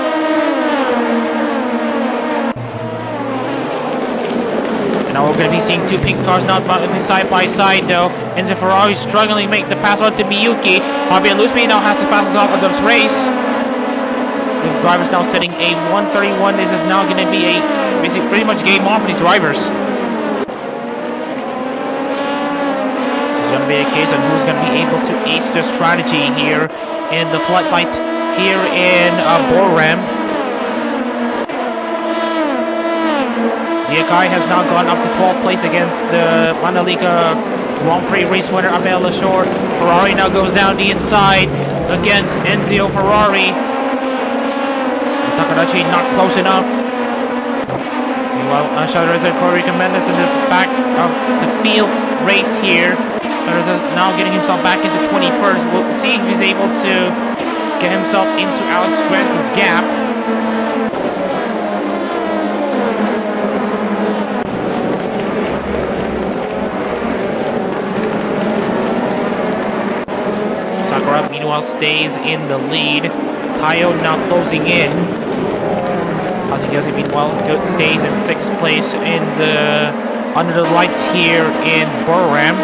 Now we're going to be seeing 2 pink cars now battling side by side though. Enzo Ferrari struggling to make the pass on to Miyuki. Fabian Luzmi now has the fastest lap of this race. These drivers now setting a 1:31. This is now going to be a basically pretty much game on for these drivers. This is going to be a case of who's going to be able to ace their strategy here in the flight fights here in Buriram. Yakai has now gone up to 12th place against the Manaliga Grand Prix race winner Abel Lashore. Ferrari now goes down the inside against Enzio Ferrari. Adachi not close enough. Meanwhile, Shadareza Corey Mendes in this back of the field race here. Shadareza now getting himself back into 21st. We'll see if he's able to get himself into Alex Grant's gap. Sakura, meanwhile, stays in the lead. Tayo now closing in. Hazuyazi, meanwhile, stays in 6th place in the under the lights here in Buriram.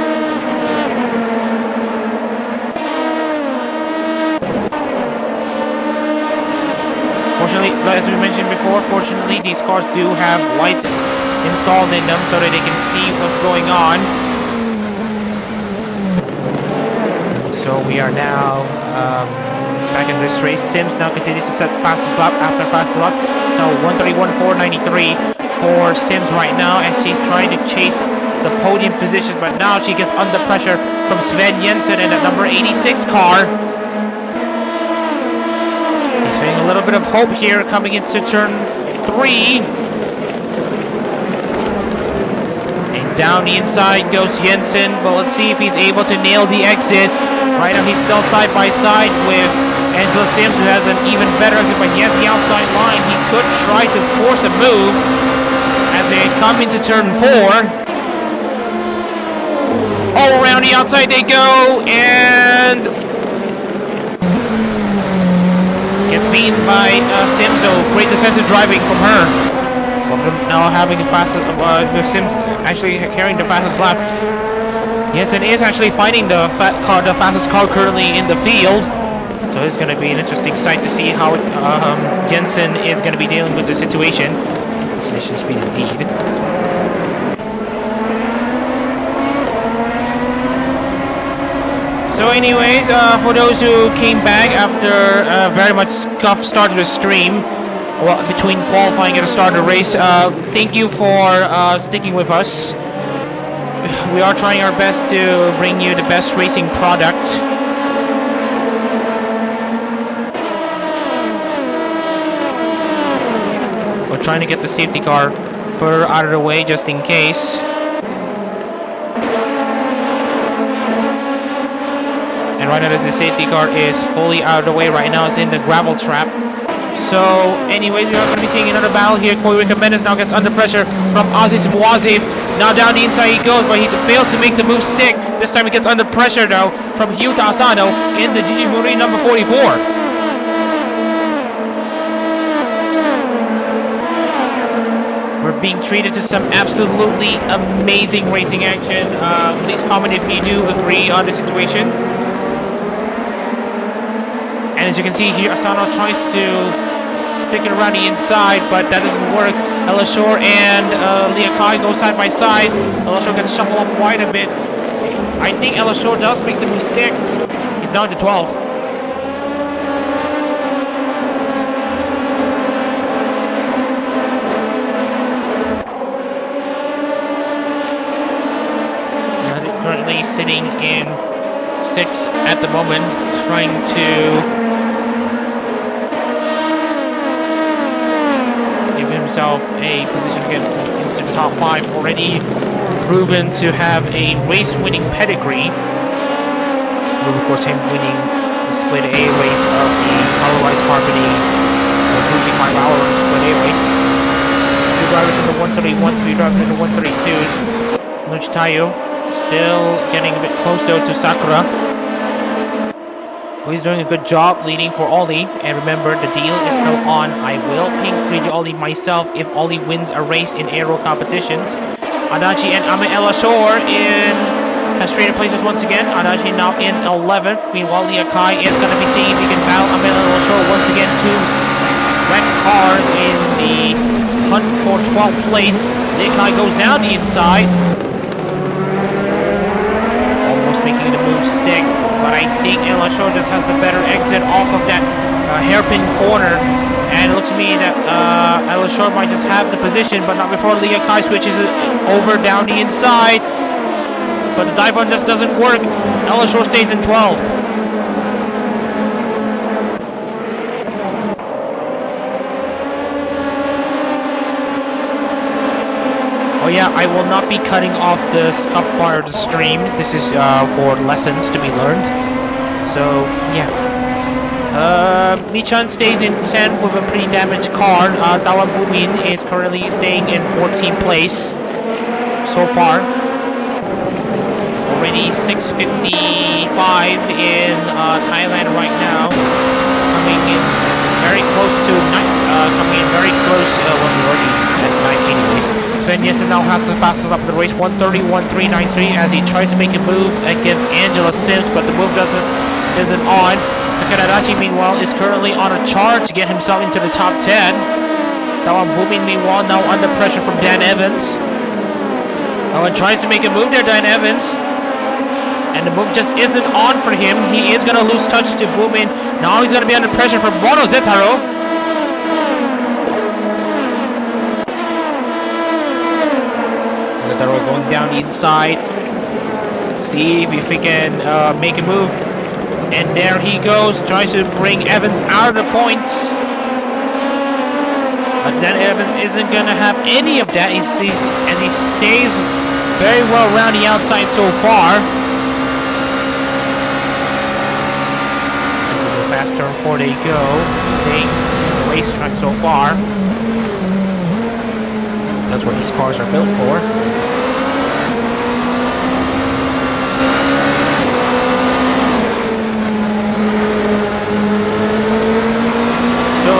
Fortunately, as we mentioned before, fortunately these cars do have lights installed in them so that they can see what's going on. So we are now back in this race. Sims now continues to set fastest lap after fastest lap. It's now 1:31.493 for Sims right now as she's trying to chase the podium positions, but now she gets under pressure from Sven Jensen in that number 86 car. He's feeling a little bit of hope here coming into turn 3. And down the inside goes Jensen, but let's see if he's able to nail the exit. Right now he's still side by side with Angela Sims, who has an even better exit, but he has the outside line. He could try to force a move as they come into turn 4. All around the outside they go, and gets beaten by Sims, though. Great defensive driving from her. Both of them now having the fastest, with Sims actually carrying the fastest lap. Jensen is actually fighting the fastest car currently in the field. So it's going to be an interesting sight to see how Jensen is going to be dealing with the situation. Decision speed indeed. So anyways, for those who came back after a very much scuffed start to the stream, well, between qualifying and the start of the race, thank you for sticking with us. We are trying our best to bring you the best racing product. We're trying to get the safety car further out of the way just in case. And right now the safety car is fully out of the way right now. It's in the gravel trap. So anyways, we are going to be seeing another battle here. Corey Mendes now gets under pressure from Aziz Bouazif. Now down the inside he goes, but he fails to make the move stick. This time he gets under pressure though from Hyuta Asano in the Gigi Muri number 44. We're being treated to some absolutely amazing racing action. Please comment if you do agree on the situation. And as you can see here, Asano tries to stick it around the inside, but that doesn't work. Elashore and Liakai go side by side. Elashore gets shuffled up quite a bit. I think Elashore does make the mistake. He's down to 12th. Currently sitting in 6th at the moment, trying to himself a position to get into the top 5, already proven to have a race-winning pedigree. With of course him winning the Split A race of the Colorwise Harmony 55-hour Split A race. 2 drivers in the 131, 3 drivers in the 132s. Nuch Tayo still getting a bit close though to Sakura, who's doing a good job leading for Ollie. And remember, the deal is still on. I will ping Kriji Ollie myself if Ollie wins a race in aero competitions. Adachi and Ame Elashore has traded places once again. Adachi now in 11th. Meanwhile, Liakai is going to be seeing if he can battle Ame Elashore once again. 2 red cars in the hunt for 12th place. Liakai goes down the inside, almost making the move stick. But I think Elashore just has the better exit off of that hairpin corner. And it looks to me that Elashore might just have the position, but not before Liakai switches it over down the inside. But the dive on just doesn't work. Elashore stays in 12th. Oh yeah, I will not be cutting off the scuff bar of the stream. This is for lessons to be learned. So yeah. Michan stays in 10th with a pretty damaged car. Dawan Bumin is currently staying in 14th place so far. Already 6:55 in Thailand right now. Coming in very close to night. Coming in very close. Well, we're already at night anyways. Sven Jensen now has the fastest up in the race, 1:31.393, as he tries to make a move against Angela Sims, but the move isn't on. Takadachi, meanwhile, is currently on a charge to get himself into the top 10. Dawan Bumin, meanwhile, now under pressure from Dan Evans. Owen tries to make a move there, Dan Evans. And the move just isn't on for him. He is going to lose touch to Bumin. Now he's going to be under pressure from Bono Zetaro. Zetaro going down the inside. See if he can make a move. And there he goes. Tries to bring Evans out of the points. But Dan Evans isn't going to have any of that. He stays very well around the outside so far. Faster before they go, staying in the racetrack so far. That's what these cars are built for. So,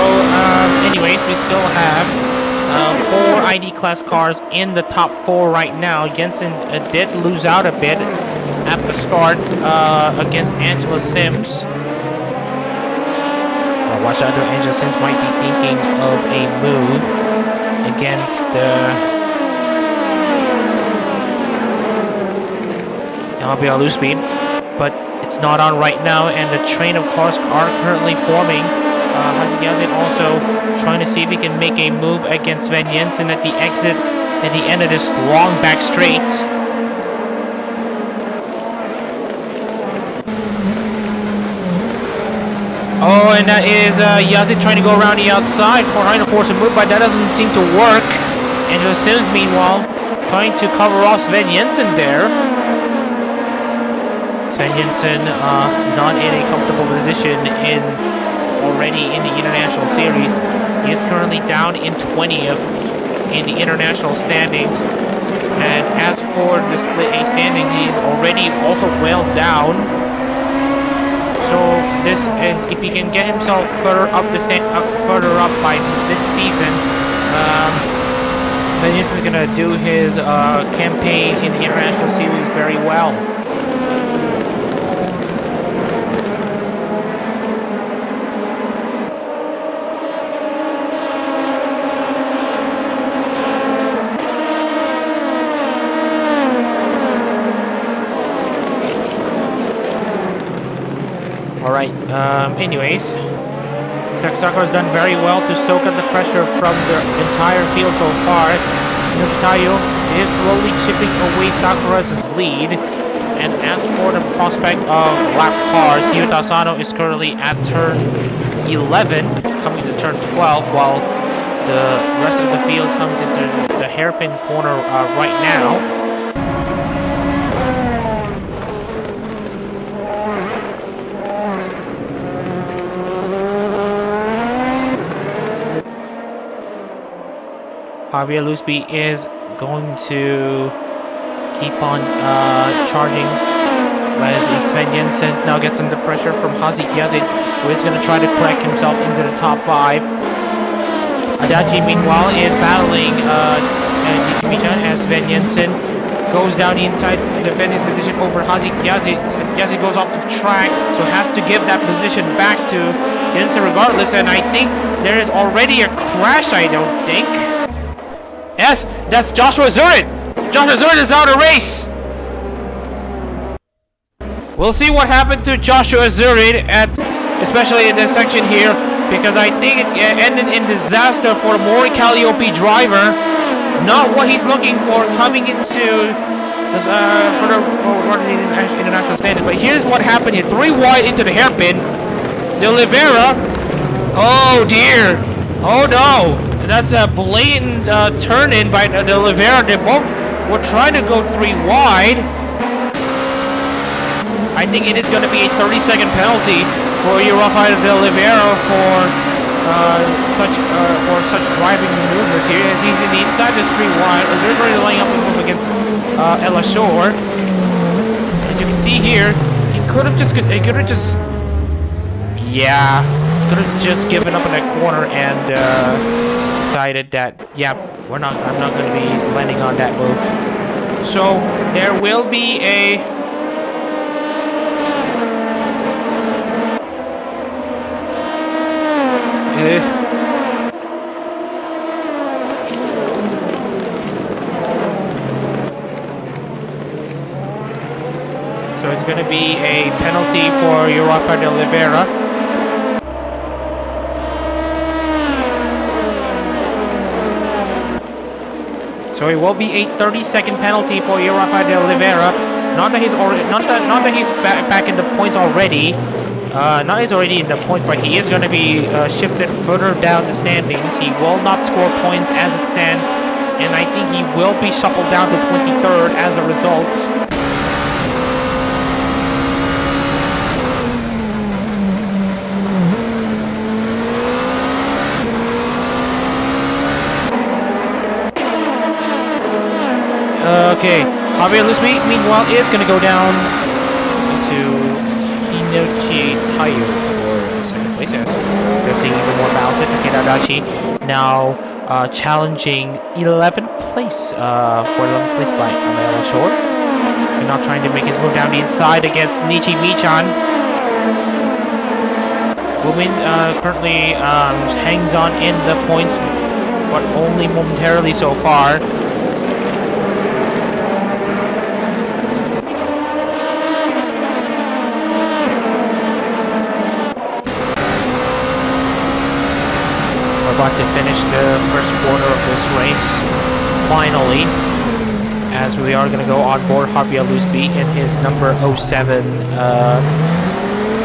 anyways, we still have 4 ID class cars in the top 4 right now. Jensen did lose out a bit at the start against Angela Sims. Watch out, Angela Sims might be thinking of a move against Albia Lusby, but it's not on right now, and the train of cars are currently forming. Hazigyazin also trying to see if he can make a move against Sven Jensen at the exit at the end of this long back straight. Oh, and that is Yazid trying to go around the outside for trying to force a move, but that doesn't seem to work. Angela Sims, meanwhile, trying to cover off Sven Jensen there. Sven Jensen not in a comfortable position already in the International Series. He is currently down in 20th in the International standings. And as for the Split A standings, he is already also well down. So this is, if he can get himself further up further up by mid-season, then he's gonna do his campaign in the International Series very well. Alright, anyways, Sakura's done very well to soak up the pressure from the entire field so far. Yoshitayo is slowly chipping away Sakura's lead. And as for the prospect of lap cars, Hirota Asano is currently at turn 11, coming to turn 12, while the rest of the field comes into the hairpin corner right now. Javier Lusby is going to keep on charging, whereas Sven Jensen now gets under pressure from Hazik Yazid, who is going to try to crack himself into the top 5. Adachi, meanwhile, is battling Michan as Sven Jensen goes down the inside to defend his position over Hazik Yazid. Yazid goes off the track, so has to give that position back to Jensen regardless, and I think there is already a crash, I don't think. Yes, that's Joshua Zurid. Joshua Zurid is out of race. We'll see what happened to Joshua Zurid especially in this section here, because I think it ended in disaster for the Mori Calliope driver. Not what he's looking for coming into for the international standard. But here's what happened here: 3 wide into the hairpin. De Oliveira. Oh dear. Oh no. That's a blatant turn-in by De Oliveira. They both were trying to go 3 wide. I think it is going to be a 30-second penalty for Rafael De Oliveira for such driving maneuvers here, as he's in the inside this 3 wide. They're already lining up with him against Ella Shore. As you can see here, he could have just given up in that corner and decided that, yeah, I'm not going to be landing on that move. So there will be a so it's going to be a penalty for Rafael De Oliveira. So it will be a 30-second penalty for Rafael De Oliveira. Not that he's back in the points already. Not he's already in the points, but he is going to be shifted further down the standings. He will not score points as it stands, and I think he will be shuffled down to 23rd as a result. Okay, Javier Lusby, meanwhile, is going to go down to Inochi Tayu for second place. They're seeing even more balanced. Takeda Adachi now challenging 11th place for 11th place by Amela Shore. They're now trying to make his move down the inside against Nichi Michan. Wumin currently hangs on in the points, but only momentarily so far. About to finish the first quarter of this race finally, as we are going to go on board Javier Lusby in his number 07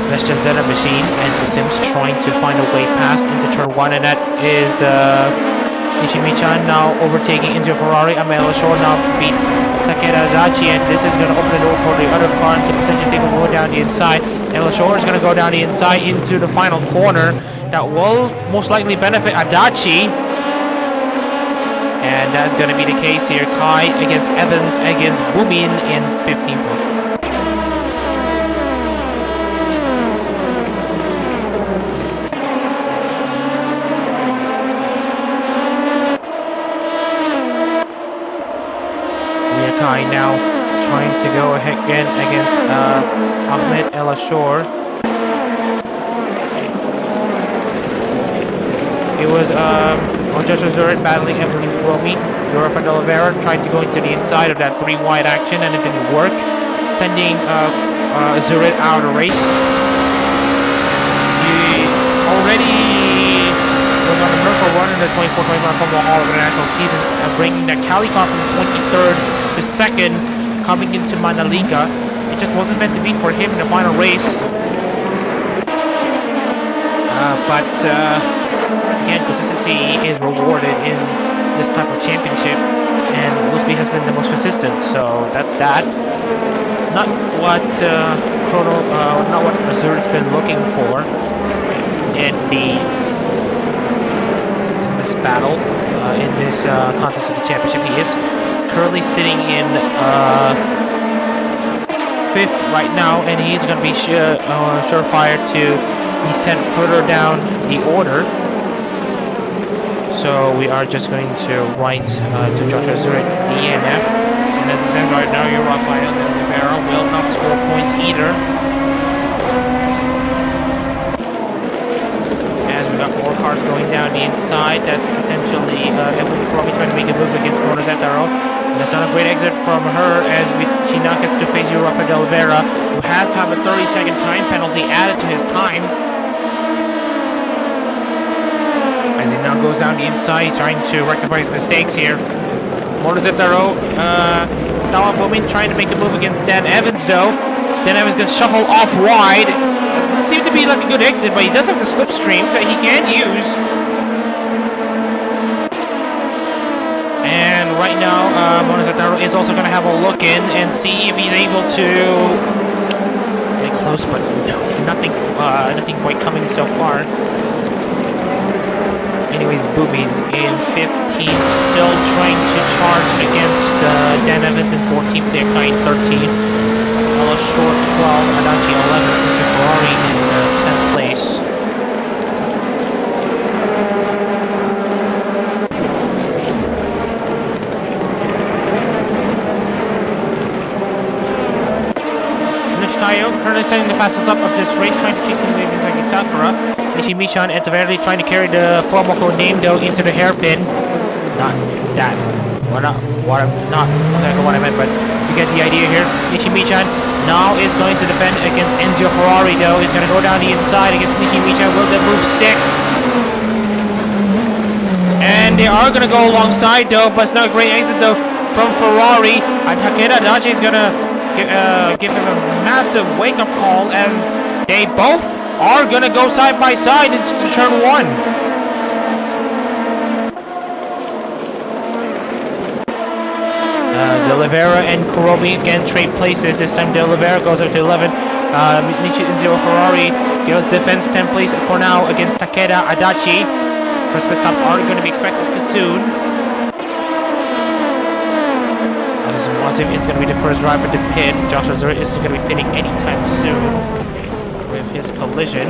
Vestjazeta machine, and the Sims trying to find a way past into turn 1, and that is Nichimi-chan now overtaking Enzo Ferrari. Amela Shore now beats Takeda Adachi, and this is going to open the door for the other cars to potentially take a move down the inside. Amela Shore is going to go down the inside into the final corner. That will most likely benefit Adachi, and that's going to be the case here. Kai against Evans against Bumin in 15th place. Kai now trying to go ahead again against Ahmed El Ashor. It was Joshua Zurich battling Evelyn Promi. Rafael De Oliveira tried to go into the inside of that 3 wide action, and it didn't work, sending Zurich out of the race. He already was on the miracle run in the 24-25 Formula All International seasons, bringing the Cali car from 23rd to 2nd, coming into Manaliga. It just wasn't meant to be for him in the final race. But again, consistency is rewarded in this type of championship, and Lusby has been the most consistent, so that's that. Not what not what Missouri's been looking for in this battle, in this contest of the championship. He is currently sitting in 5th right now, and he's going to be surefire to be sent further down the order. So we are just going to write to Joshua Zurich DNF, and as it stands right now, Rafael De Oliveira will not score points either. As we got more cars going down the inside, that's potentially Evelyn Promi trying to make a move against Mona Zetaro. That's not a great exit from her, as she now gets to face Rafael De Oliveira, who has to have a 30-second time penalty added to his time. As he now goes down the inside, trying to rectify his mistakes here. Motorzetaro, Tawa Bomin trying to make a move against Dan Evans though. Dan Evans gets shuffled off wide. Doesn't seem to be like a good exit, but he does have the slipstream that he can use. right now, Monetized is also going to have a look in and see if he's able to get close, but no, nothing quite coming so far. Anyways, Booby in 15th, still trying to charge against Dan Evans in 14th, they're kind 13th. Ella Short 12, Adachi 11th, into Ferrari in 10th place. Currently setting the fastest lap of this race, trying to chase Miyazaki Sakura. Nishimichan at the very least trying to carry the Formoko name though into the hairpin. Not that. Not exactly what I meant, but you get the idea here. Nishimichan now is going to defend against Enzio Ferrari though. He's going to go down the inside against Nishimichan. Will the move stick? And they are going to go alongside though, but it's not a great exit though from Ferrari. And Takeda Adachi is going to give him a massive wake-up call as they both are going to go side by side into turn 1. De Oliveira and Kuromi again trade places. This time De Oliveira goes up to 11. Enzio Ferrari gives defense 10 place for now against Takeda Adachi. First pit stop are going to be expected soon. Is going to be the first driver to pit. Josh Azura is going to be pitting anytime soon with his collision.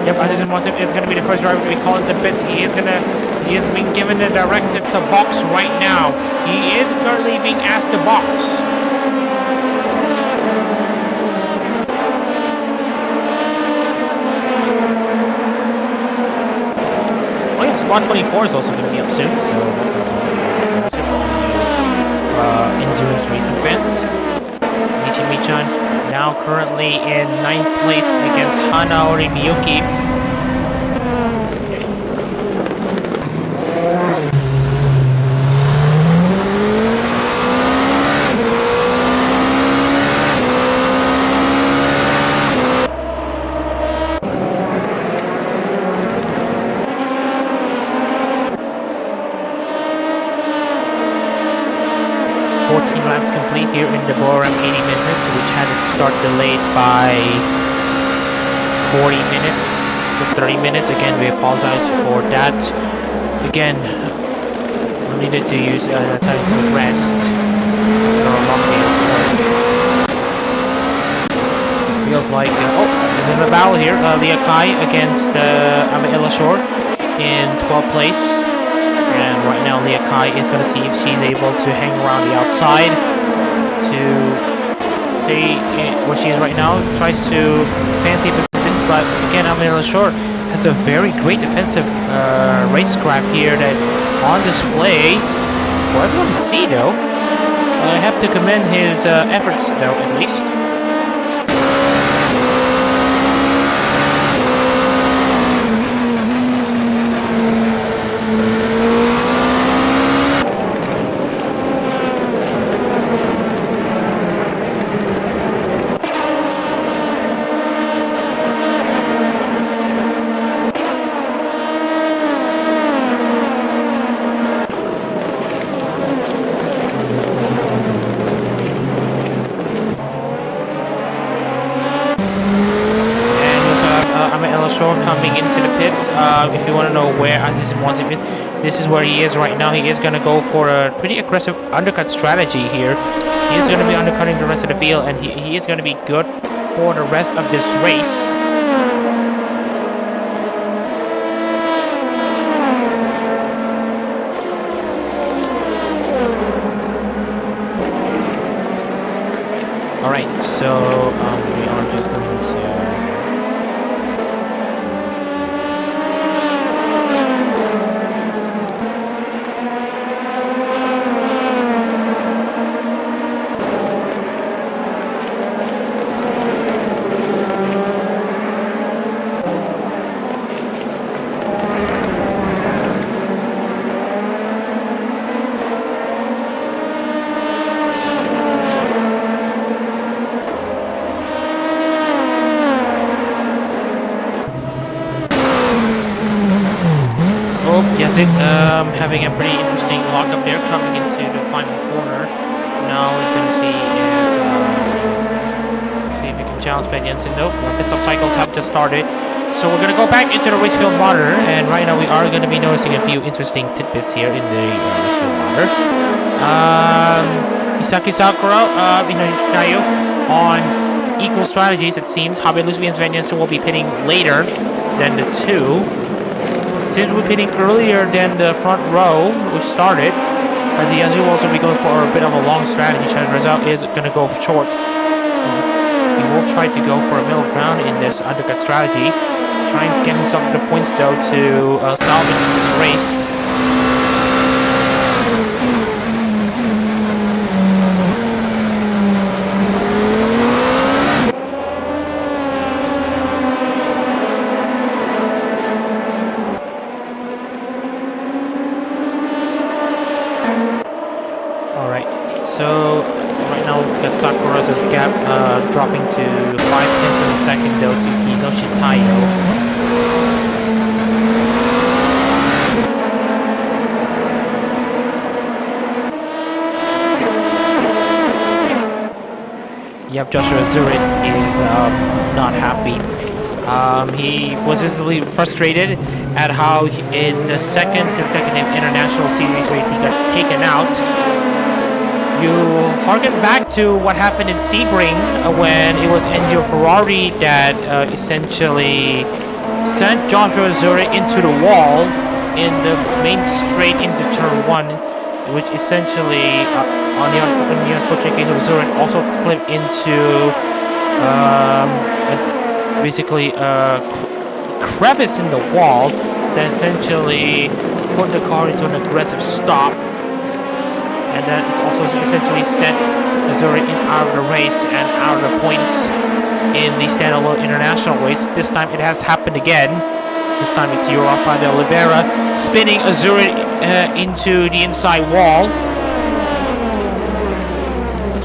Yep, Azizim Wasif is going to be the first driver to be called into pits. He is being given the directive to box right now. He is currently being asked to box. Oh yeah, spot 24 is also going to be up soon, so that's endurance racing fans. Nishimichan now currently in 9th place against Hanaori Miyuki. 14 laps complete here in the Buriram 80 minutes, which had its start delayed by 40 minutes to 30 minutes. Again, we apologize for that. Again, we needed to use time to rest after a long day of work. Feels like, there's a battle here. Leah Kai against Ella Shore in 12th place. And right now Leah Kai is going to see if she's able to hang around the outside to stay where she is right now. Tries to fancy position, but again Amanda Shore has a very great defensive racecraft here that on display for everyone to see though. I have to commend his efforts though, at least. Coming into the pits. If you want to know where Aziz Mwazif is, this is where he is right now. He is going to go for a pretty aggressive undercut strategy here. He is going to be undercutting the rest of the field, and he is going to be good for the rest of this race. Alright, so we are just going to opposite, having a pretty interesting lockup there, coming into the final corner. Now we're going to see if we can challenge Fred Jensen though. Pit stop cycles have just started. So we're going to go back into the race field monitor, and right now we are going to be noticing a few interesting tidbits here in the race field monitor. Isaki Sakura, Kayo on equal strategies, it seems. Habe Lusvi and Sven Jensen will be pitting later than the two. Since we're pitting earlier than the front row, which started, as the Yazoo will also be going for a bit of a long strategy. China Rizal is going to go short. He will try to go for a middle ground in this undercut strategy, trying to get himself the points though to salvage this race. So right now we've got Sakura's gap dropping to 5/10 of a second though to Hinoshi Taiyo. Yep, Joshua Zurich is not happy. He was visibly frustrated at how in the second consecutive international series race he got taken out. You harken back to what happened in Sebring when it was Enzo Ferrari that essentially sent Joshua Zurich into the wall in the main straight into turn 1, which essentially, on the unfortunate case of Zurich, also clipped into basically a crevice in the wall that essentially put the car into an aggressive stop. And that also essentially sent Zurich out of the race and out of the points in the standalone international race. This time it has happened again. This time it's Rafael de Oliveira spinning Zurich into the inside wall.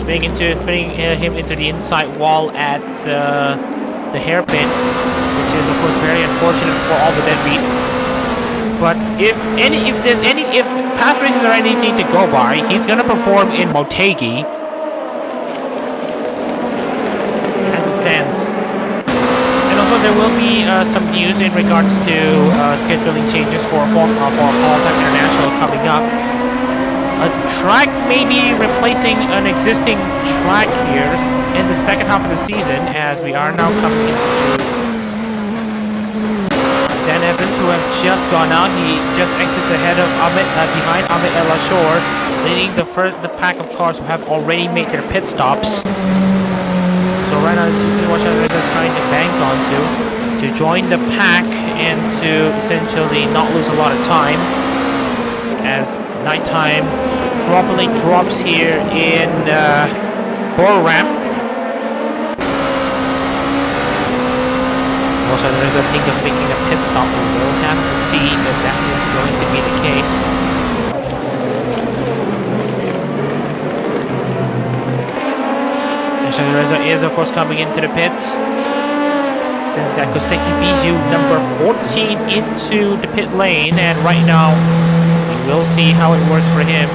Spinning him into the inside wall at the hairpin, which is of course very unfortunate for all the deadbeats. But if past races are anything to go by, he's gonna perform in Motegi as it stands. And also there will be some news in regards to scheduling changes for HoloType International coming up. A track may be replacing an existing track here in the second half of the season, as we are now coming into Dan Evans, who have just gone out. He just exits ahead of behind Ahmed El Ashor, leading the pack of cars who have already made their pit stops. So right now, this is what Chandra is trying to bank onto to join the pack and to essentially not lose a lot of time, as nighttime properly drops here in Buriram. Also, there's a think of making a pit stop. We'll have to see if that is going to be the case. And Shanreza is, of course, coming into the pits. Sends that Koseki Biju number 14 into the pit lane, and right now we will see how it works for him.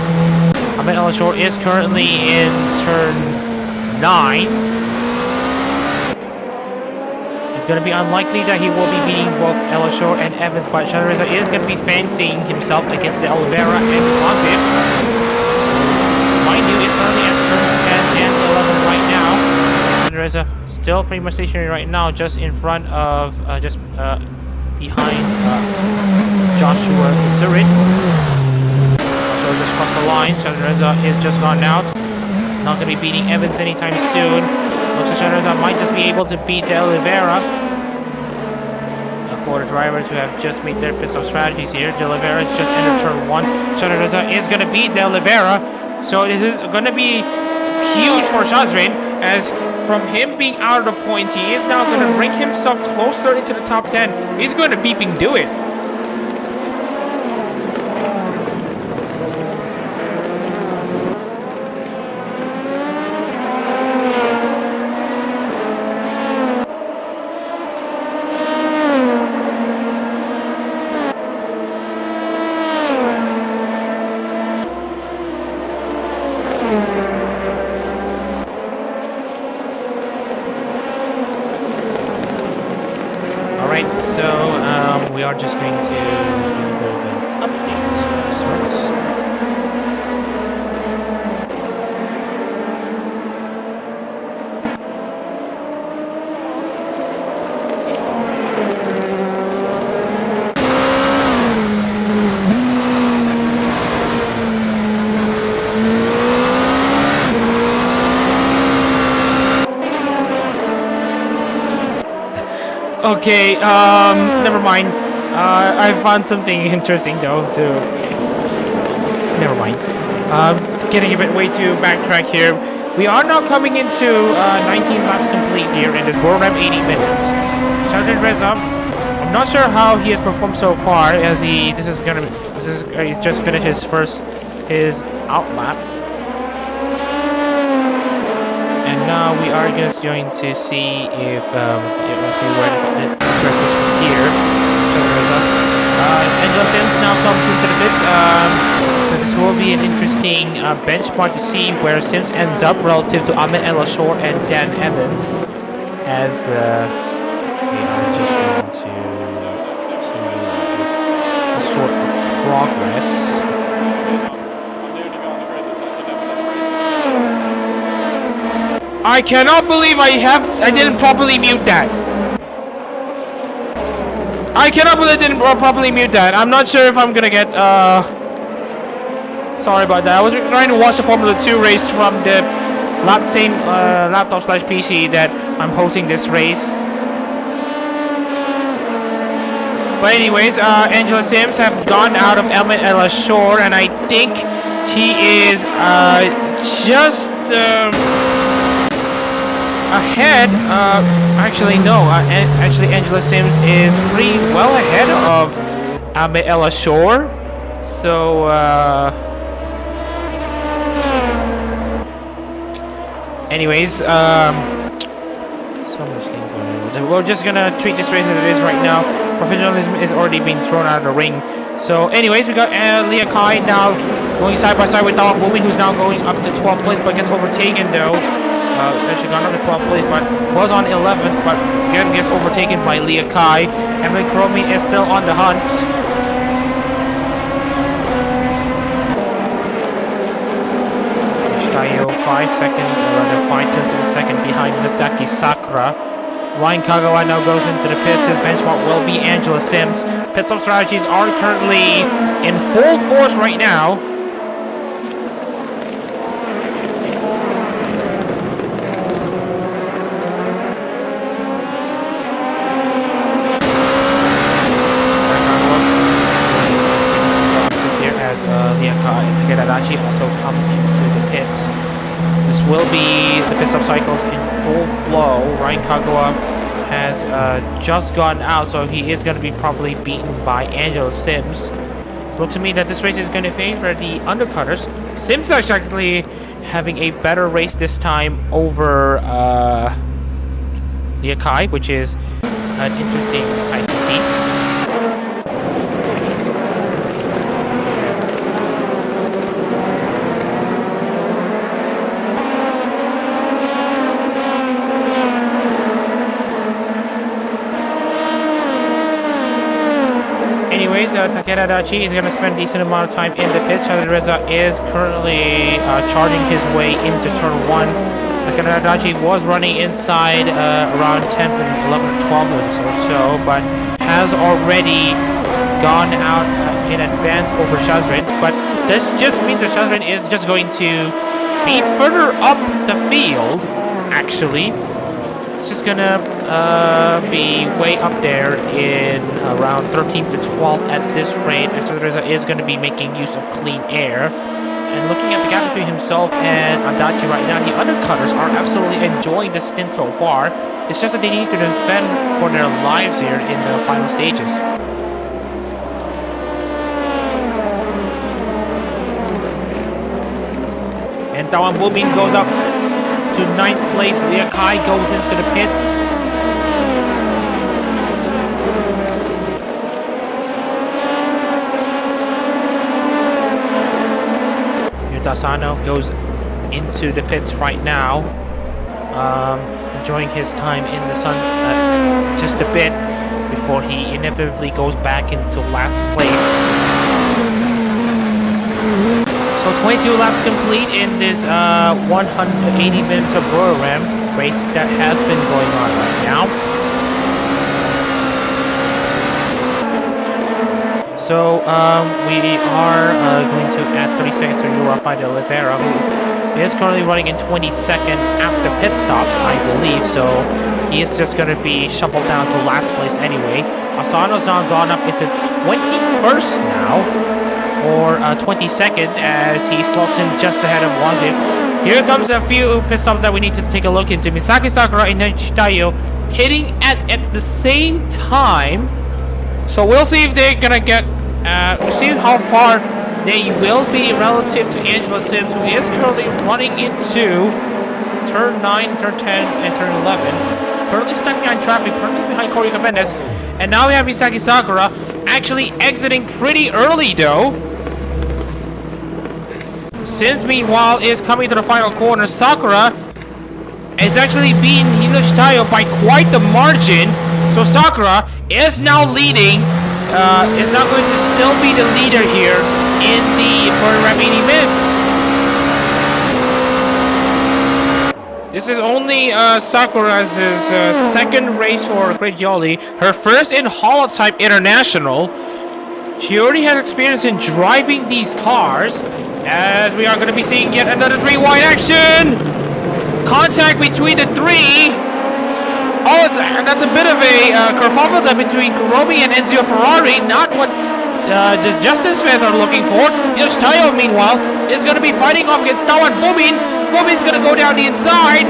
Ahmed El Ashor is currently in turn 9. It's going to be unlikely that he will be beating both El Ashor and Evans, but Shanreza is going to be fancying himself against the Oliveira and Quantif. Mind you, is currently at turns 10 and 11 right now. Shanreza still pretty much stationary right now, just in front of, behind Joshua Zurich. So just crossed the line. Shanreza is just gone out. Not going to be beating Evans anytime soon. Looks like Shanreza might just be able to beat De Oliveira. For the drivers who have just made their pit stop strategies here, De Oliveira is just entered turn 1. Shanreza is going to beat De Oliveira. So this is going to be huge for Shazrin, as from him being out of the points, he is now going to bring himself closer into the top 10. He's going to beeping do it. are just going to do a bit of an update service. Okay, never mind. I found something interesting though, too. Never mind. Getting a bit way to backtrack here. We are now coming into 19 laps complete here in this Buriram 80 minutes. Started Reza. I'm not sure how he has performed so far, as he just finished his out lap. And now we are just going to see if we'll see where the progress is from here. Angela Sims now comes into the pit. So this will be an interesting benchmark to see where Sims ends up relative to Ahmed El Ashor and Dan Evans, as we are just going to see a sort of progress. I cannot believe I didn't properly mute that. I cannot believe I didn't properly mute that. I'm not sure if I'm gonna get sorry about that. I was trying to watch the Formula 2 race from the same laptop / PC that I'm hosting this race. But anyways, Angela Sims have gone out of Ahmed El Ashor, and I think he is just ahead. Actually no, actually Angela Sims is pretty well ahead of Ahmed El Ashor. So anyways, so much things going on. We're just gonna treat this race as it is right now. Professionalism is already being thrown out of the ring. So anyways, we got Leah Kai now going side by side with Dawa Bumi, who's now going up to 12th place, but gets overtaken though. Actually gone up to 12th place, but was on 11th, but again gets overtaken by Leah Kai. Emily Kromi is still on the hunt. Tayo 5 seconds, or rather 5/10 of a second behind Misaki Sakura. Ryan Kagawa now goes into the pits. His benchmark will be Angela Sims. Pit stop strategies are currently in full force right now. Also come into the pits. This will be the pit stop cycles in full flow. Ryan Kagawa has just gone out, so he is going to be probably beaten by Angela Sims. It looks to me that this race is going to favor the undercutters. Sims is actually having a better race this time over Leah Kai, which is an interesting sight to see. Takeda Adachi is going to spend a decent amount of time in the pit. Shadid Reza is currently charging his way into turn 1. Takeda Adachi was running inside around 10th and 11th or 12th or so, but has already gone out in advance over Shazrin. But this just means that Shazrin is just going to be further up the field, actually. It's just gonna be way up there in around 13th to 12th at this rate. Actually, Reza is going to be making use of clean air. And looking at the gap between himself and Adachi right now, the undercutters are absolutely enjoying the stint so far. It's just that they need to defend for their lives here in the final stages. And Tawan Bumin goes up to 9th place. Leah Kai goes into the pits. Yutasano goes into the pits right now, enjoying his time in the sun just a bit before he inevitably goes back into last place. So 22 laps complete in this 180 minutes of Buriram race that has been going on right now. So we are going to add 30 seconds to Rafael de Oliveira, who is currently running in 22nd after pit stops, I believe. So he is just going to be shuffled down to last place anyway. Asano's now gone up into 21st now, or 22nd, as he slots in just ahead of Wazir. Here comes a few pit stops that we need to take a look into. Misaki Sakura and Nishitayo hitting at the same time. So we'll see if they're gonna get, we'll see how far they will be relative to Angela Sims, who is currently running into turn 9, turn 10, and turn 11. Currently stuck behind traffic, currently behind Corey Cabendas. And now we have Misaki Sakura actually exiting pretty early though. Sims, meanwhile, is coming to the final corner. Sakura is actually beating Nishitayo by quite the margin. So Sakura is now leading, is now going to still be the leader here in the Buriram 80 minutes. This is only Sakura's second race for Great Yoli, her first in HoloType International. She already has experience in driving these cars, as we are going to be seeing yet another 3-wide action! Contact between the three. Oh, that's a bit of a kerfuffle between Kuromi and Enzio Ferrari, not what just Justice fans are looking for. Yoshitayo, meanwhile, is going to be fighting off against Tawan Bubin. Bubin's going to go down the inside.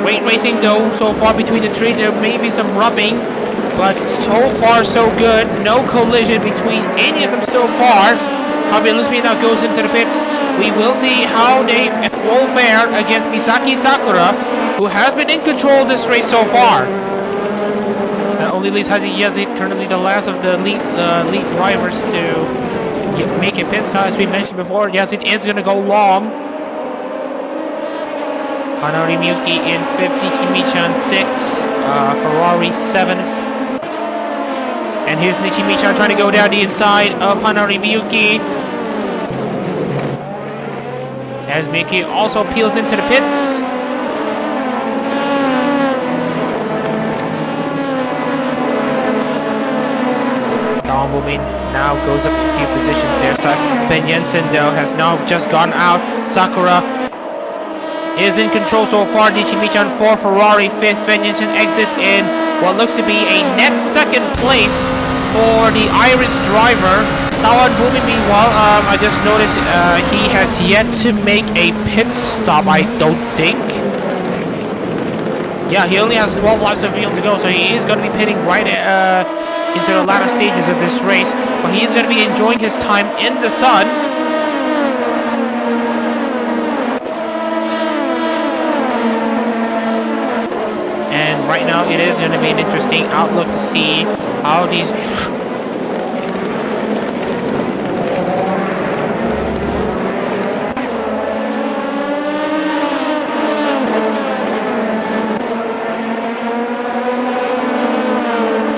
Great racing, though, so far between the three. There may be some rubbing, but so far so good. No collision between any of them so far. Javier Luzmi now goes into the pits. We will see how they will fare against Misaki Sakura, who has been in control of this race so far. That only leaves Haji Yazid, currently the last of the lead drivers, to make a pit stop. As we mentioned before, Yazid is going to go long. Hanari Miyuki in 50, Chimichan 6, Ferrari 7th. And here's Nichimichan trying to go down the inside of Hanari Miyuki, as Miyuki also peels into the pits. Bubin now goes up a few positions there. Sven Jensen, though, has now just gone out. Sakura is in control so far. Nichimichan 4, Ferrari 5th. Sven Jensen exits in what looks to be a net second place for the Irish driver. Tawan Bubin, meanwhile, I just noticed he has yet to make a pit stop, I don't think. Yeah, he only has 12 laps of field to go, so he is going to be pitting right into the latter stages of this race. But he is going to be enjoying his time in the sun. And right now it is going to be an interesting outlook to see how these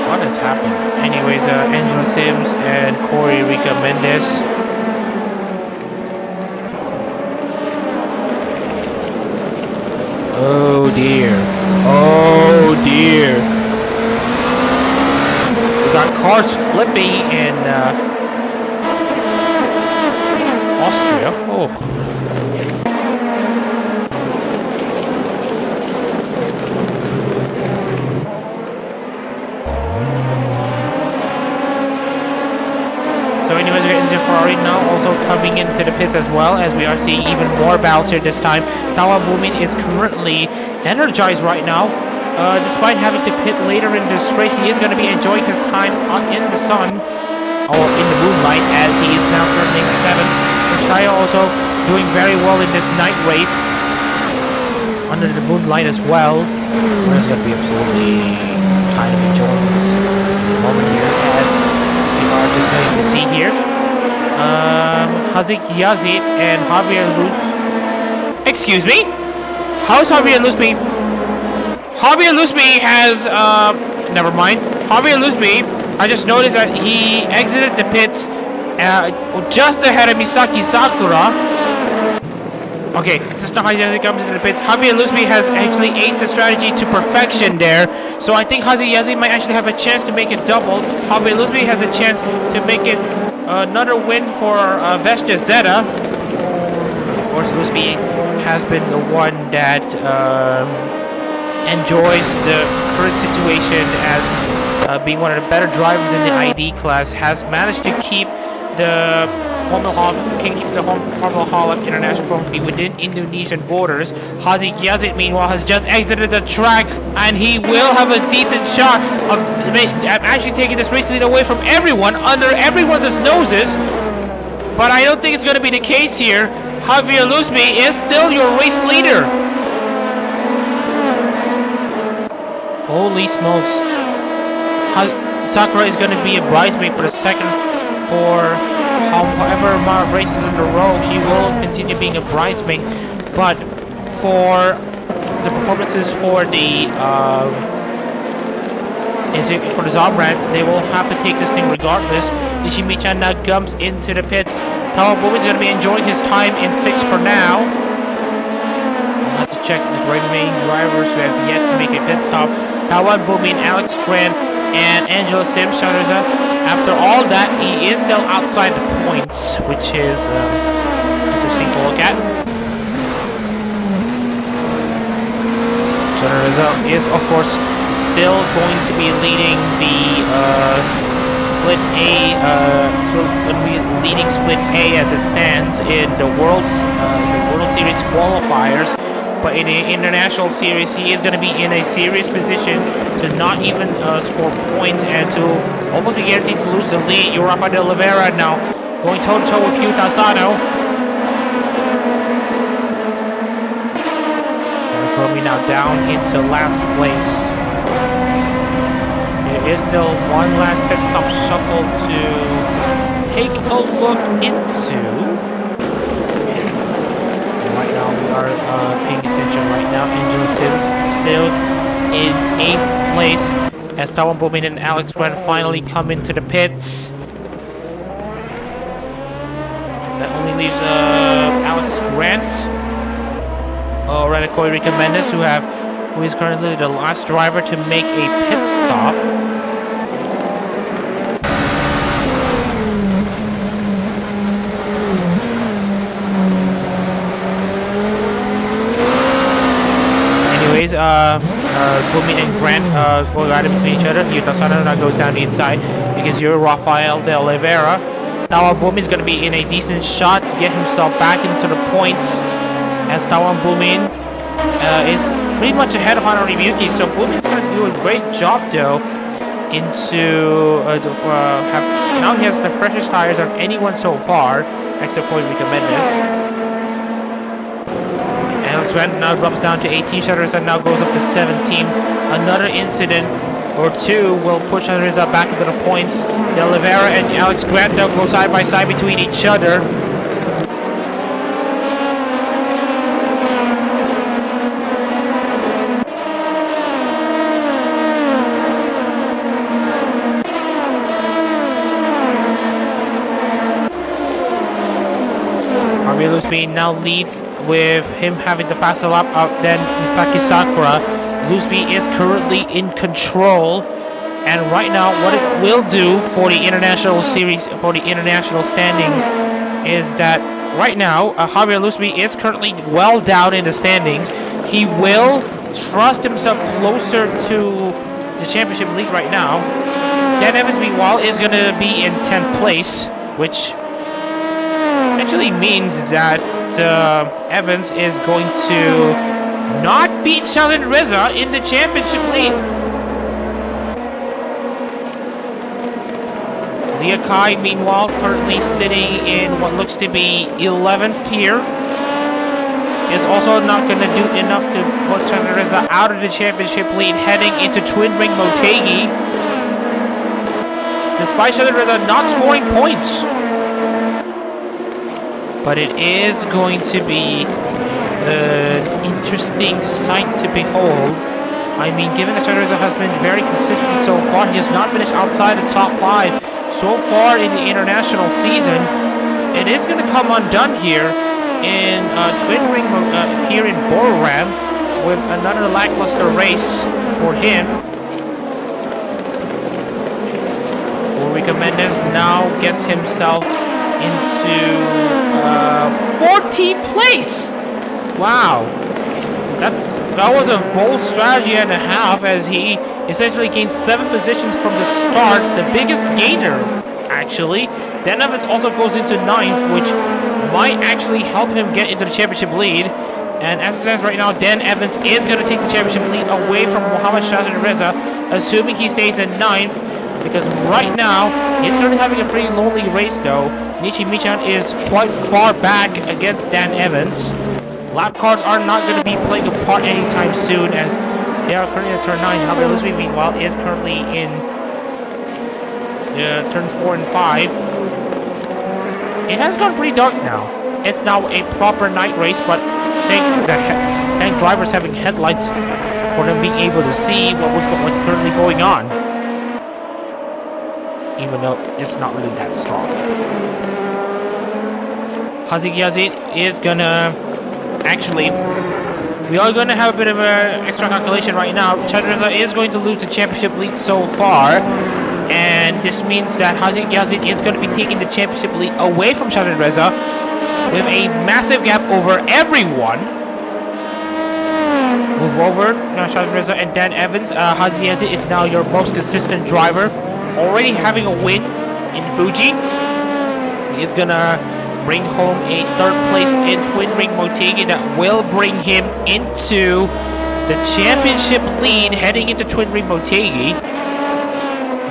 what has happened. Anyways, Angela Sims and Corey Rica Mendes. Oh dear. Oh dear. We got cars flipping in Austria. Oh. So anyways, we got Enzo Ferrari now also coming into the pits as well, as we are seeing even more battles here this time. Tawan Bubin is currently energized right now. Despite having to pit later in this race, he is going to be enjoying his time in the sun, or in the moonlight, as he is now currently 7th. Yoshitayo also doing very well in this night race, under the moonlight as well. We're just going to be absolutely kind of enjoying this moment here, as we are just going to see here. Hazik Yazid and Javier Luz. Excuse me? How is Javier Luz being... Javier Lusby has, never mind. Javier Lusby, I just noticed that he exited the pits just ahead of Misaki Sakura. Okay, just now Javier comes into the pits. Javier Lusby has actually aced the strategy to perfection there. So I think Haziyazi might actually have a chance to make it double. Javier Lusby has a chance to make it another win for Vestia Zeta. Of course, Lusby has been the one that enjoys the current situation as being one of the better drivers in the ID class, has managed to keep the Formula Hall of International Trophy within Indonesian borders. Haziq Yazid, meanwhile, has just exited the track, and he will have a decent shot of actually taking this race lead away from everyone, under everyone's noses. But I don't think it's going to be the case here. Javier Lusby is still your race leader. Holy smokes. Sakura is going to be a bridesmaid for the second, for however amount of races in a row. She will continue being a bridesmaid, but for the performances for the Zobrans, they will have to take this thing regardless. Ishimi-chan now comes into the pits. Tawabomi is going to be enjoying his time in 6th for now. We'll have to check the remaining drivers who have yet to make a pit stop. Tawabomi and Alex Grant and Angelo Sims. After all that, he is still outside the points, which is interesting to look at. Shunariza is, of course, still going to be leading the Split A, leading Split A as it stands in the World Series qualifiers. But in the International Series, he is going to be in a serious position to not even score points and to almost be guaranteed to lose the lead. Rafael de Oliveira now going toe-to-toe with Yuta Asano. Coming now down into last place. There is still one last pit stop shuffle to take a look into. Right now we are paying attention right now. Angela Sims still in 8th place as Tawan Bowman and Alex Grant finally come into the pits. That only leaves Alex Grant, Renako Enrique Mendes, who is currently the last driver to make a pit stop. Bumi and Grant go right in between each other. Yuta Sanada goes down the inside because you're Rafael de Oliveira. Tawan Bumi is going to be in a decent shot to get himself back into the points, as Tawan Bumi is pretty much ahead of Honor Ryuki. So Bumi is going to do a great job though now he has the freshest tires of anyone so far except for Enrique Mendes. Alex Grant now drops down to 18 shutters and now goes up to 17. Another incident or two will push others back into the points. De Oliveira and Alex Grant now go side by side between each other. Lusby now leads with him having the faster lap up than Misaki Sakura. Lusby is currently in control, and right now what it will do for the international series, for the international standings, is that right now Javier Lusby is currently well down in the standings. He will thrust himself closer to the championship league right now. Dan Evans, meanwhile, is going to be in 10th place, which actually means that Evans is going to not beat Sheldon Reza in the championship lead. Leah Kai, meanwhile, currently sitting in what looks to be 11th here, is also not going to do enough to put Sheldon Reza out of the championship lead, heading into Twin Ring Motegi, despite Sheldon Reza not scoring points. But it is going to be an interesting sight to behold I mean, given that Chandreza has been very consistent so far, he has not finished outside the top 5 so far in the international season. It is going to come undone here in Twin Ring here in Buriram with another lackluster race for him. Ulrika Mendes now gets himself into 14th place. Wow, that was a bold strategy and a half, as he essentially gained 7 positions from the start, the biggest gainer actually. Dan Evans also goes into 9th, which might actually help him get into the championship lead. And as it stands right now, Dan Evans is going to take the championship lead away from Mohammad Shahzad Reza, assuming he stays in 9th. Because right now, he's currently having a pretty lonely race though. Nichi Michan is quite far back against Dan Evans. Lap cars are not going to be playing a part anytime soon, as they are currently at turn 9. Javier Luzvi, meanwhile, is currently in turns 4 and 5. It has gone pretty dark now. It's now a proper night race, but thank drivers having headlights for them being able to see what's currently going on. Even though it's not really that strong. Haziq Yazid is gonna actually, we are gonna have a bit of an extra calculation right now. Chandreza is going to lose the championship lead so far, and this means that Haziq Yazid is going to be taking the championship lead away from Chandreza with a massive gap over everyone. Move over now, Chandreza and Dan Evans. Haziq Yazid is now your most consistent driver, already having a win in Fuji. He is gonna bring home a 3rd place in Twin Ring Motegi that will bring him into the championship lead heading into Twin Ring Motegi.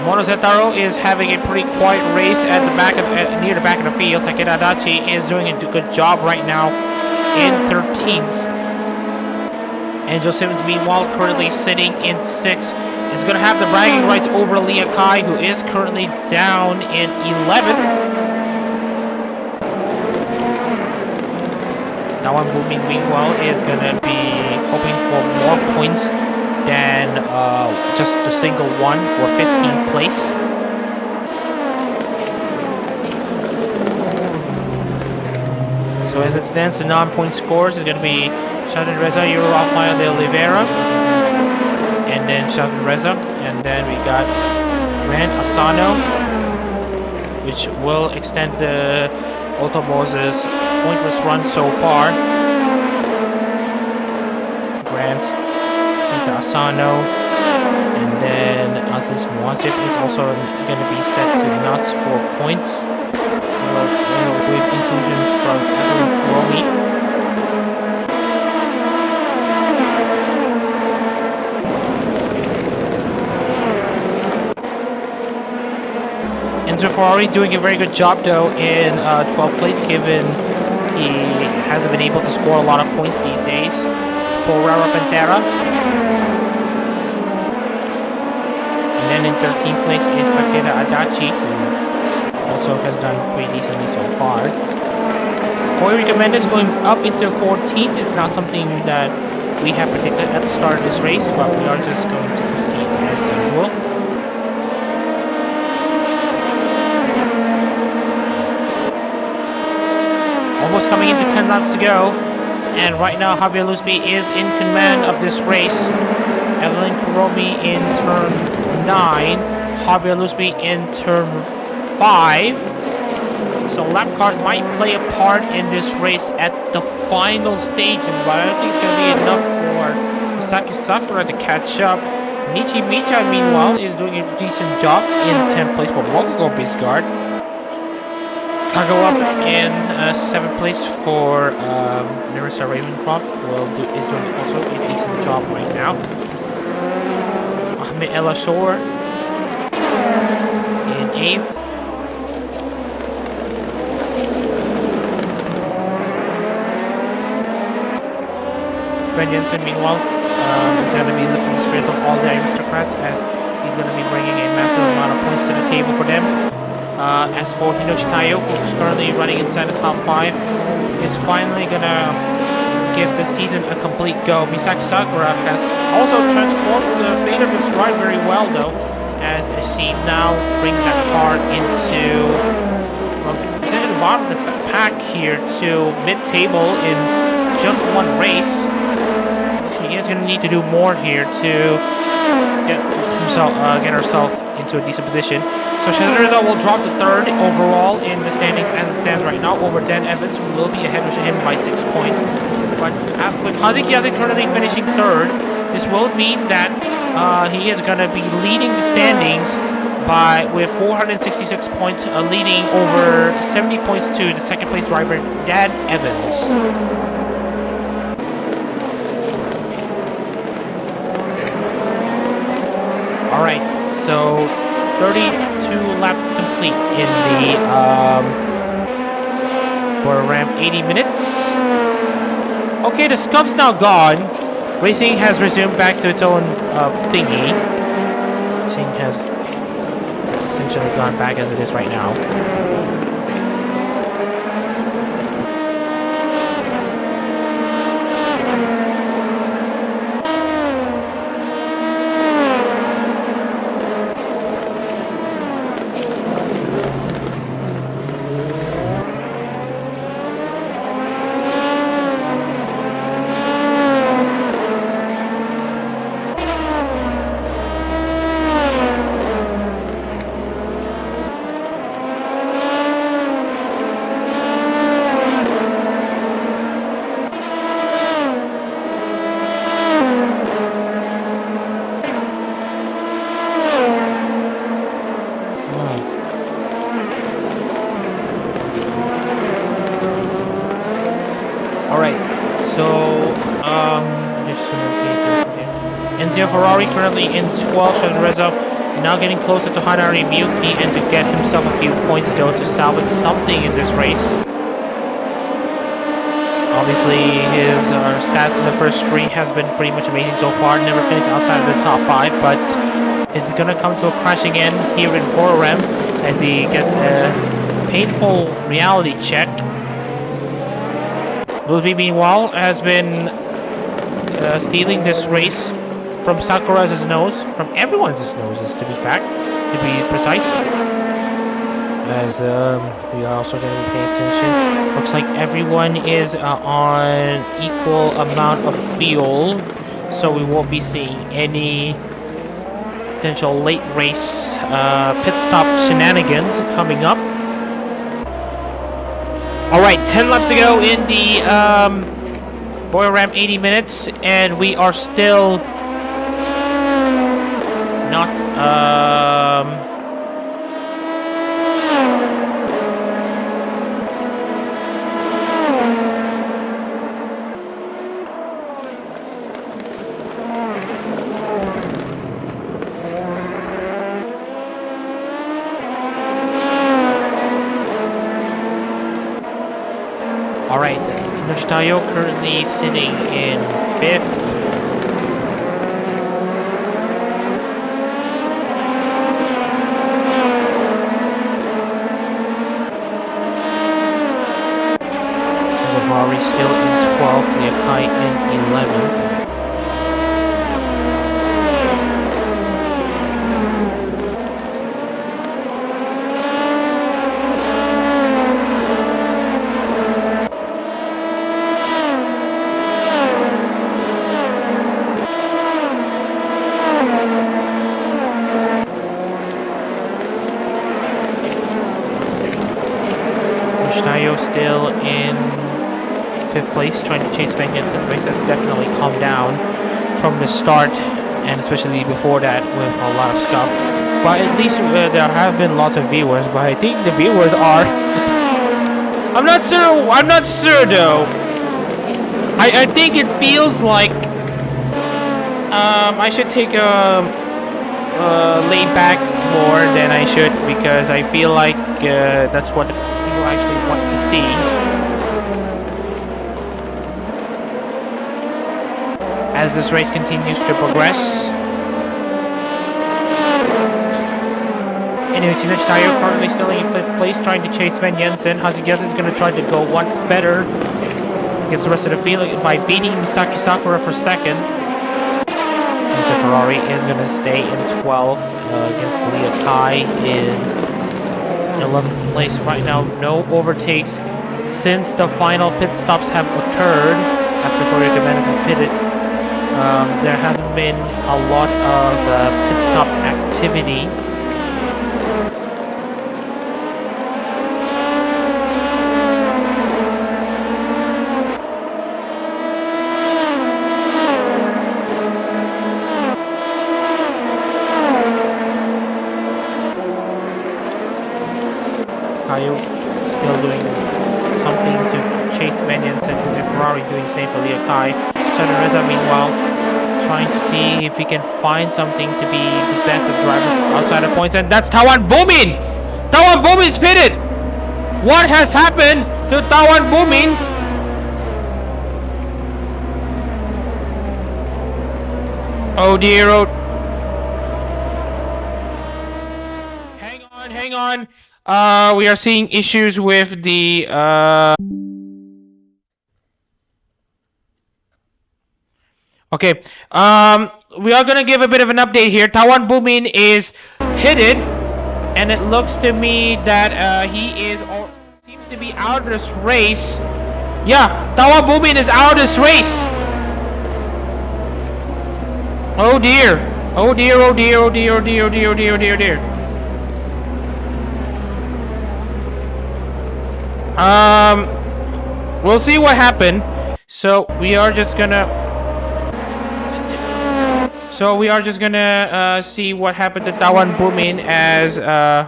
Mono Zetaro is having a pretty quiet race at the back of near the back of the field. Takeda Adachi is doing a good job right now in 13th. Angel Simmons, meanwhile, currently sitting in 6th, is going to have the bragging rights over Leah Kai, who is currently down in 11th. Dawan Booming, meanwhile, is going to be hoping for more points than just the single one, or 15th place. So as it stands, the non-point scores is going to be Shahzad Reza, Euro Rafael de Oliveira, and then Shahzad Reza, and then we got Grant Asano, which will extend the Autobos's pointless run so far. Grant, Asano, and then Aziz Muasif is also going to be set to not score points. With inclusions from Adak Kuromi. Enzo Ferrari doing a very good job though in 12th place, given he hasn't been able to score a lot of points these days. For Rara Pantera. And then in 13th place is Takeda Adachi, who also has done pretty decently so far. Ulrika Mendes going up into 14th is not something that we have predicted at the start of this race, but we are just going to proceed as usual. Almost coming into 10 laps to go, and right now Javier Luzbi is in command of this race. Evelyn Kuromi in turn 9, Javier Luzbi in turn 5. So lap cars might play a part in this race at the final stages, but I don't think it's going to be enough for Saki Sakura to catch up. Nichi Micha, meanwhile, is doing a decent job in 10th place for Mokugo Bisgard. Kago up in 7th place for Nerissa Ravencroft is doing also a decent job right now. Ahmed El Ashor in 8th. Sven Jensen, meanwhile, is going to be lifting the spirits of all the aristocrats, as he's going to be bringing a massive amount of points to the table for them. As for Hinoshi Tayo, who's currently running inside the top 5, is finally going to give this season a complete go. Misaki Sakura has also transformed the fate of this ride very well, though, as she now brings that car into essentially the bottom of the pack here to mid-table in just one race. She is going to need to do more here to get herself into a decent position. So Shazarza will drop to third overall in the standings as it stands right now over Dan Evans, who will be ahead of him by 6 points. But with Hazuki currently finishing third, this will mean that he is going to be leading the standings with 466 points, leading over 70 points to the second place driver Dan Evans. Alright, so 32 laps complete in the Buriram 80 minutes. Okay, the scuff's now gone. Racing has resumed back to its own thingy. Racing has essentially gone back as it is right now. Ferrari currently in 12th, Shazarza now getting closer to Hanari Mutiny and to get himself a few points though to salvage something in this race. Obviously his stats in the first 3 has been pretty much amazing so far, never finished outside of the top 5, but it's gonna come to a crashing end here in Buriram as he gets a painful reality check. Luzby meanwhile has been stealing this race from Sakura's nose, from everyone's noses to be precise. As we are also going to be paying attention. Looks like everyone is on equal amount of fuel, so we won't be seeing any potential late race pit stop shenanigans coming up. Alright, 10 laps to go in the Buriram 80 minutes, and we are still not Alright, Noshitayo currently sitting in 5th. Ferrari still in 12th, Liakai in 11th. Noshitayo still in 5th place, trying to chase vengeance, and the race has definitely calmed down from the start, and especially before that with a lot of scuff. But at least there have been lots of viewers, but I think the viewers are... I'm not sure though. I think it feels like I should take a lay back more than I should, because I feel like that's what people actually want to see. As this race continues to progress. Anyway, Noshitayo currently still in 5th place, trying to chase Sven Jensen. Hazuki is going to try to go one better against the rest of the field by beating Misaki Sakura for second. And so Ferrari is going to stay in 12th against Leah Kai in 11th place right now. No overtakes since the final pit stops have occurred after Korea Jimenez has pitted. There hasn't been a lot of pit stop activity. Caio still doing something to chase Vengeance, and Ferrari doing the same for Leah Kai. Shannon Reza, meanwhile, trying to see if he can find something to be the best of drivers outside of points, and that's Tawan Bumin! Tawan Bumin's pitted! What has happened to Tawan Bumin? Oh dear, oh. Hang on. We are seeing issues with the okay. We are gonna give a bit of an update here. Tawan Bumin is hit, and it looks to me that he is or seems to be out of this race. Yeah, Tawan Bumin is out of this race. Oh dear. Oh dear, oh dear, oh dear, oh dear, oh dear, oh dear, oh dear, oh dear. We'll see what happened. So we are just gonna see what happened to Tawan Bumin, as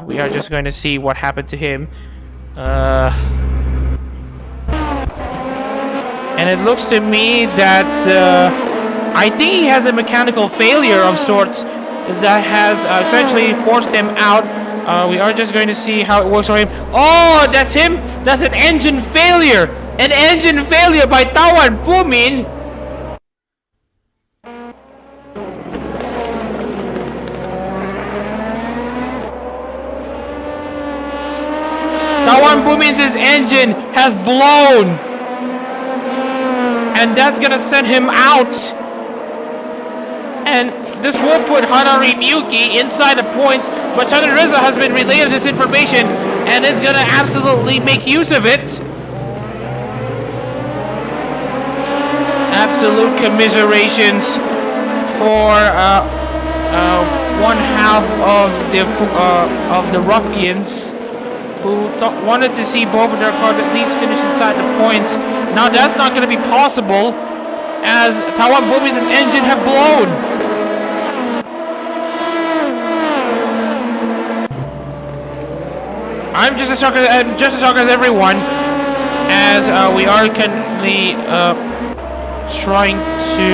we are just going to see what happened to him. And it looks to me that I think he has a mechanical failure of sorts that has essentially forced him out. We are just going to see how it works for him. Oh, that's him! That's an engine failure! An engine failure by Tawan Bumin! Tawan Bumin's engine has blown! And that's gonna send him out! And this will put Hanari Miyuki inside the points, but Chandra Reza has been relayed this information and is gonna absolutely make use of it. Absolute commiserations for one half of the ruffians who wanted to see both of their cars at least finish inside the points. Now that's not going to be possible, as Tawan Bumin's engine have blown. I'm just as shocked as everyone, as we are currently trying to.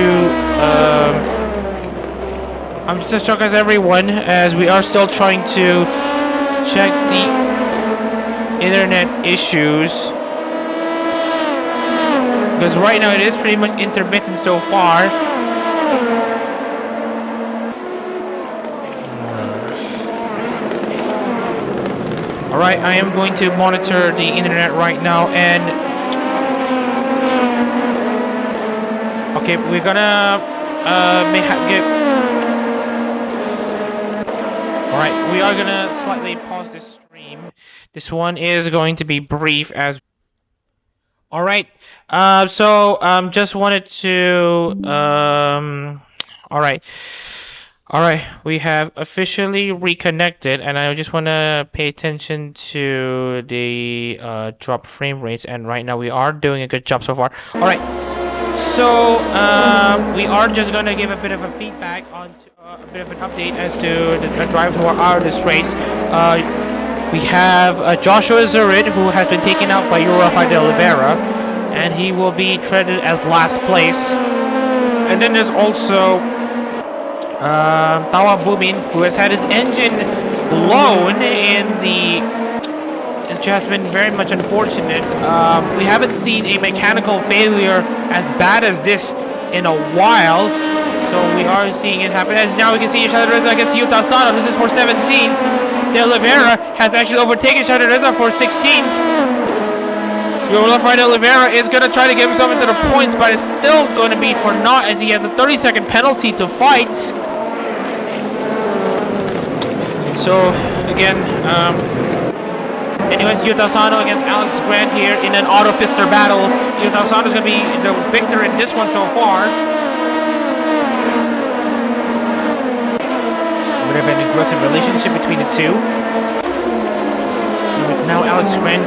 I'm just as shocked as everyone, as we are still trying to check the internet issues, because right now it is pretty much intermittent so far. Alright, I am going to monitor the internet right now, and okay, we're gonna Alright, we are gonna slightly pause this stream. This one is going to be brief as. Alright, just wanted to Alright, we have officially reconnected, and I just want to pay attention to the drop frame rates, and right now we are doing a good job so far. Alright, so we are just going to give a bit of a feedback on a bit of an update as to the drivers who are out of this race. We have Joshua Zurid, who has been taken out by Rafael de Oliveira, and he will be treated as last place. And then there's also Tawan Bumin, who has had his engine blown in which has been very much unfortunate. We haven't seen a mechanical failure as bad as this in a while, so we are seeing it happen. As now we can see Shadar Reza against Yuta Asano. This is for 17th. De Oliveira has actually overtaken Shadar Reza for 16th. Rafael Oliveira is going to try to get himself into the points, but it's still going to be for naught as he has a 30-second penalty to fight. So, again, anyways, Yuta Asano against Alex Grant here in an auto fister battle. Yuta Asano is going to be the victor in this one so far. A bit of an aggressive relationship between the two. With now Alex Grant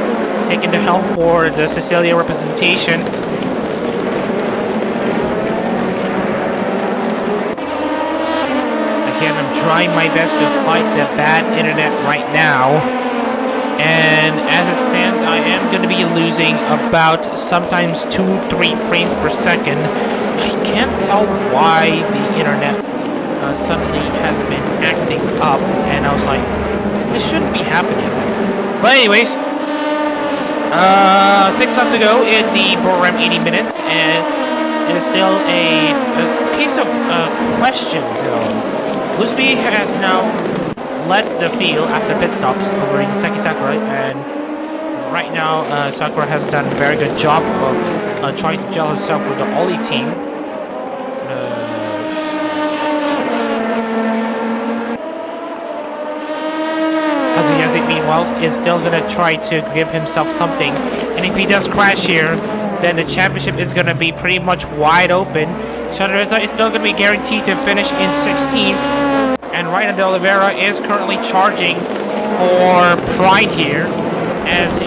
taking the helm for the Cecilia representation. Again, I'm trying my best to fight the bad internet right now. And as it stands, I am going to be losing about sometimes 2-3 frames per second. I can't tell why the internet suddenly has been acting up. And I was like, this shouldn't be happening. But anyways, 6 left to go in the Buriram 80 minutes, and it is still a case of question, though. Lusby has now led the field after pit stops over Hisaki Sakura, and right now Sakura has done a very good job of trying to gel herself with the Oli team. Hazuyazi, meanwhile, is still going to try to give himself something. And if he does crash here, then the championship is going to be pretty much wide open. Shadoreza is still going to be guaranteed to finish in 16th. And Ryan de Oliveira is currently charging for pride here, as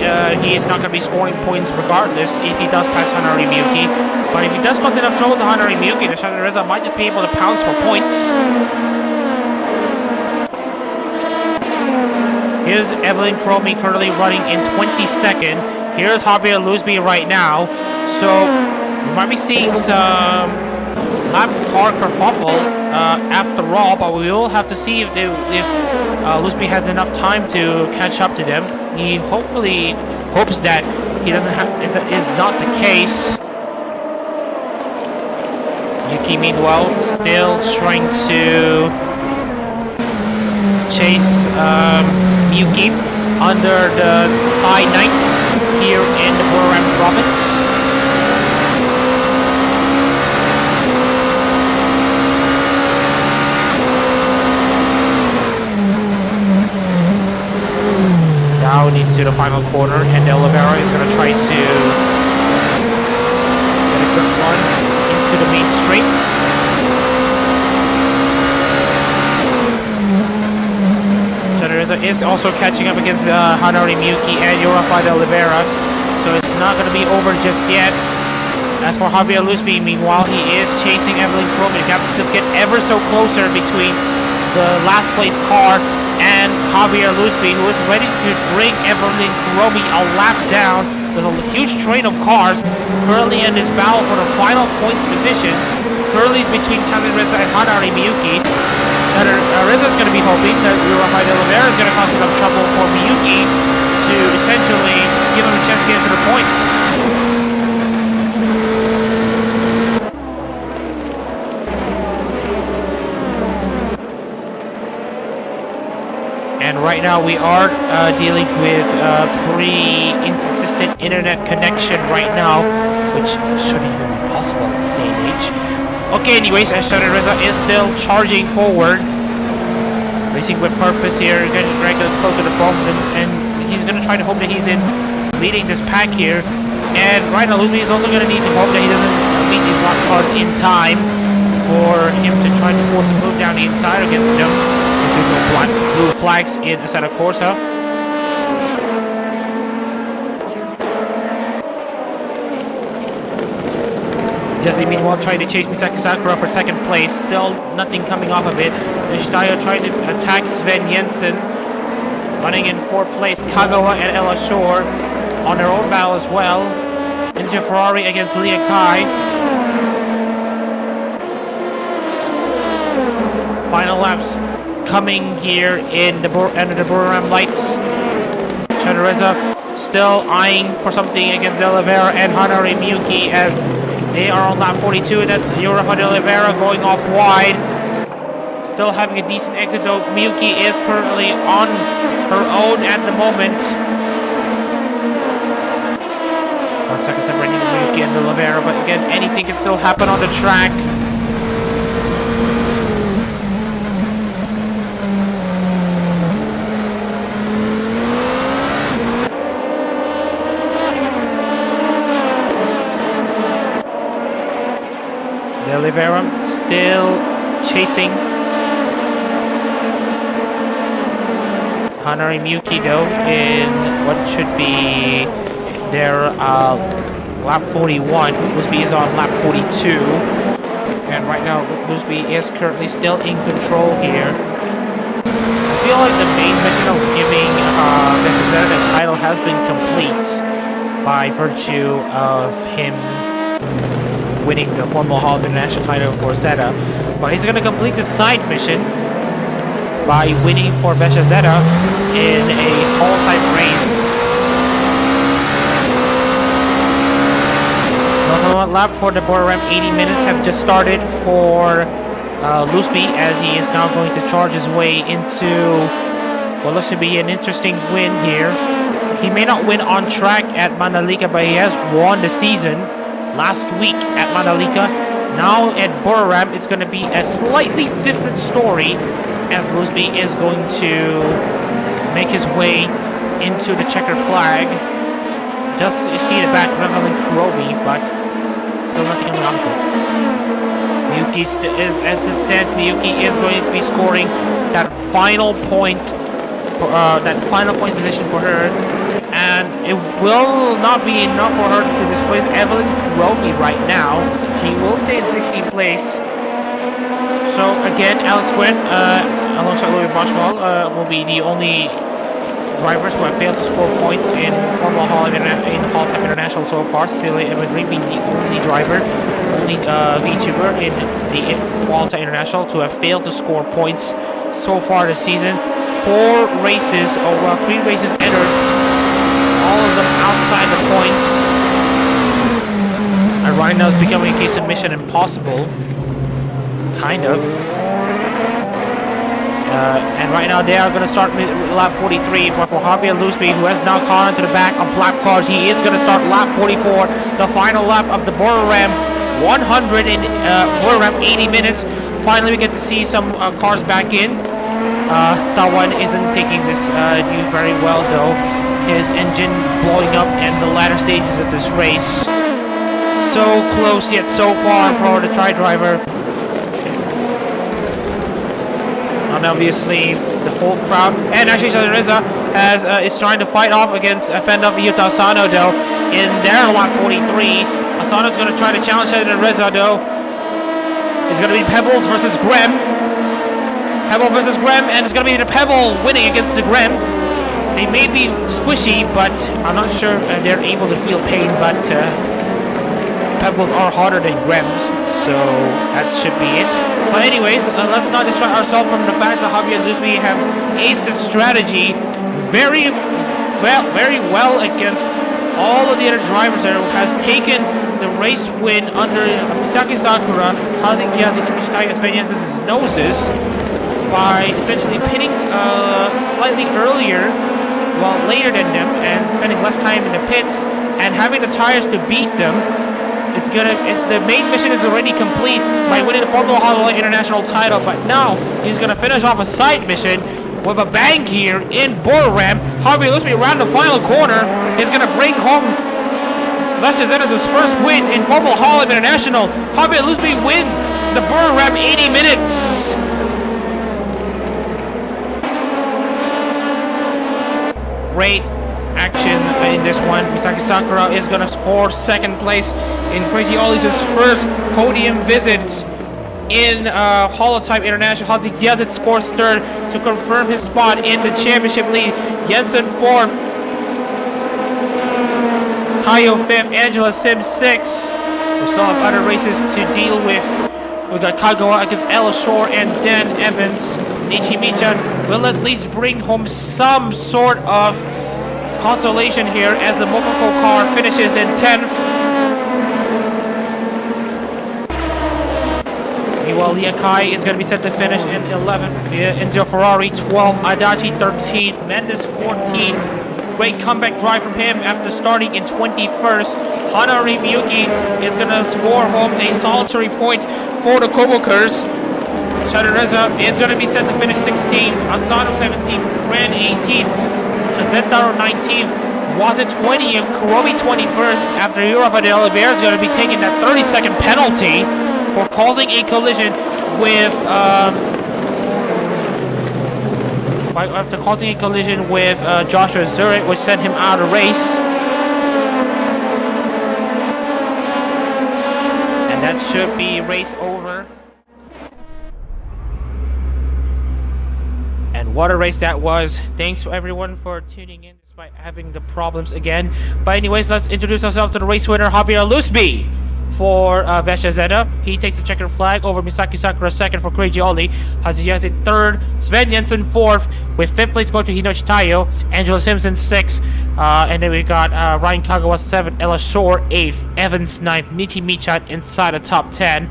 he is not going to be scoring points regardless if he does pass Hanari Miyuki. But if he does cause enough trouble to Hanari Miyuki, then Shadoreza might just be able to pounce for points. Here's Evelyn Cromie currently running in 22nd. Here's Javier Lusby right now. So we might be seeing some lap car kerfuffle after all, but we will have to see if Lusby has enough time to catch up to them. He hopefully hopes that he doesn't have. It is not the case. Yuki, meanwhile, still trying to chase Miyuki under the high 9th here in the Buriram province. Down into the final corner, and Oliveira is going to try to get a good run into the main straight. Is also catching up against Hanari Miyuki and Rafael de Oliveira, so it's not going to be over just yet. As for Javier Lusby, meanwhile, he is chasing Evelyn Cromie. The gaps just get ever so closer between the last place car and Javier Lusby, who is ready to bring Evelyn Cromie a lap down. There's a huge train of cars currently in this battle for the final points positions. Currently is between Chandler Reza and Hanari Miyuki. Reza is going to be hoping that Rafael de Oliveira is going to cause enough trouble for Miyuki to essentially give him a chance to get into the points. And right now we are dealing with pretty inconsistent internet connection right now, which shouldn't even be possible in this day and age. Okay, anyways, as Reza is still charging forward, racing with purpose here, getting regular close to the bump, and he's going to try to hope that he's in leading this pack here. And right now, Lusby is also going to need to hope that he doesn't meet these lock cars in time for him to try to force a move down the inside against them. There's no blue flags in Assetto Corsa. Jesse, meanwhile, trying to chase Misaki Sakura for second place. Still nothing coming off of it. Nishitayo trying to attack Sven Jensen. Running in 4th place, Kagawa and Ella Shore on their own battle as well. Ninja Ferrari against Lia Kai. Final laps coming here in the under the Buriram lights. Shadoreza still eyeing for something against Oliveira and Hanari Miyuki as they are on lap 42. That's Rafael de Oliveira going off wide. Still having a decent exit though. Miyuki is currently on her own at the moment. 1 second separating Miyuki and Oliveira, but again, anything can still happen on the track. De Oliveira still chasing Hanari Miyuki though in what should be their lap 41. Woosby is on lap 42, and right now Woosby is currently still in control here. I feel like the main mission of giving Bessazetta the title has been complete by virtue of him winning the Formula Hall International title for Zeta, but he's going to complete the side mission by winning for Bessazetta in a HoloType race. Another lap for the Buriram. 80 minutes have just started for Woosby, as he is now going to charge his way into what looks to be an interesting win here. He may not win on track at Mandalika, but he has won the season last week at Mandalika. Now at Buriram, it's going to be a slightly different story, as Woosby is going to make his way into the checkered flag. Just see the back reveling Kurobi, but still nothing on the Miyuki is at his stand. Miyuki is going to be scoring that final point for position for her, and it will not be enough for her to displace Evelyn Kurobi right now. She will stay in 16th place. So again, Alex Quinn, alongside Louis Boschwell, will be the only drivers who have failed to score points in Formula Hall in HoloType International so far. Cecilia Emery being the only driver, only VTuber in the HoloType International to have failed to score points so far this season. 4 races, 3 races entered, all of them outside the points. And right now it's becoming a case of mission impossible, kind of. And right now they are going to start lap 43, but for Javier Woosby, who has now caught into the back of lap cars, he is going to start lap 44, the final lap of the Buriram 100 in Buriram 80 minutes. Finally, we get to see some cars back in. Tawan isn't taking this news very well, though. His engine blowing up in the latter stages of this race. So close yet so far for the tri-driver. And obviously the whole crowd, and actually Reza is trying to fight off against Fendov Yuta Asano though in their lap 43. Asano's going to try to challenge Reza though. It's going to be Pebbles versus Grem. Pebble versus Grem, and it's going to be the Pebble winning against the Grem. They may be squishy, but I'm not sure they're able to feel pain, but Pebbles are harder than Grems, so that should be it. But anyways, let's not distract ourselves from the fact that Javier Woosby have aced his strategy very well against all of the other drivers there, who has taken the race win under Misaki Sakura, Hazik Yazi, Mishtai, and Fenian's noses by essentially pitting slightly earlier, well, later than them, and spending less time in the pits and having the tires to beat them. The main mission is already complete by winning the Formula Hall International title, but now he's gonna finish off a side mission with a bang here in Buriram. Javier Woosby around the final corner is gonna bring home Bessazeta's first win in Formula Hall International. Javier Woosby wins the Buriram 80 minutes. Great action in this one. Misaki Sakura is going to score second place in Crazy Ollie's first podium visit in HoloType International. Hazik Yazid scores third to confirm his spot in the championship lead. Jensen fourth. Kayo fifth. Angela Sim sixth. We still have other races to deal with. We got Kagawa against Ella Shore and Dan Evans. Nichi Michan will at least bring home some sort of consolation here as the Mokoko car finishes in 10th. Meanwhile, Liakai is going to be set to finish in 11th. Enzo Ferrari 12th. Adachi 13th. Mendes 14th. great comeback drive from him after starting in 21st. Hanari Miyuki is going to score home a solitary point for the Kobokers. Shadareza is going to be set to finish 16th, Asano 17th, Gran 18th, Zentaro 19th, Waza 20th, Kuromi 21st, after Urafa de Oliveira is going to be taking that 30-second penalty for causing a collision with Joshua Zurich, which sent him out of race. And that should be race over. And what a race that was. Thanks to everyone for tuning in despite having the problems again. But anyways, let's introduce ourselves to the race winner, Javier Lusby for Vesha Zeta. He takes the checkered flag over Misaki Sakura second for Kreiji Oli. Hazuyazi third, Sven Jensen fourth, with fifth place going to Hinoshi Taiyo, Angela Simpson sixth, and then we got Ryan Kagawa seventh, Ella Shore eighth, Evans ninth, Nichi Michan inside the top 10,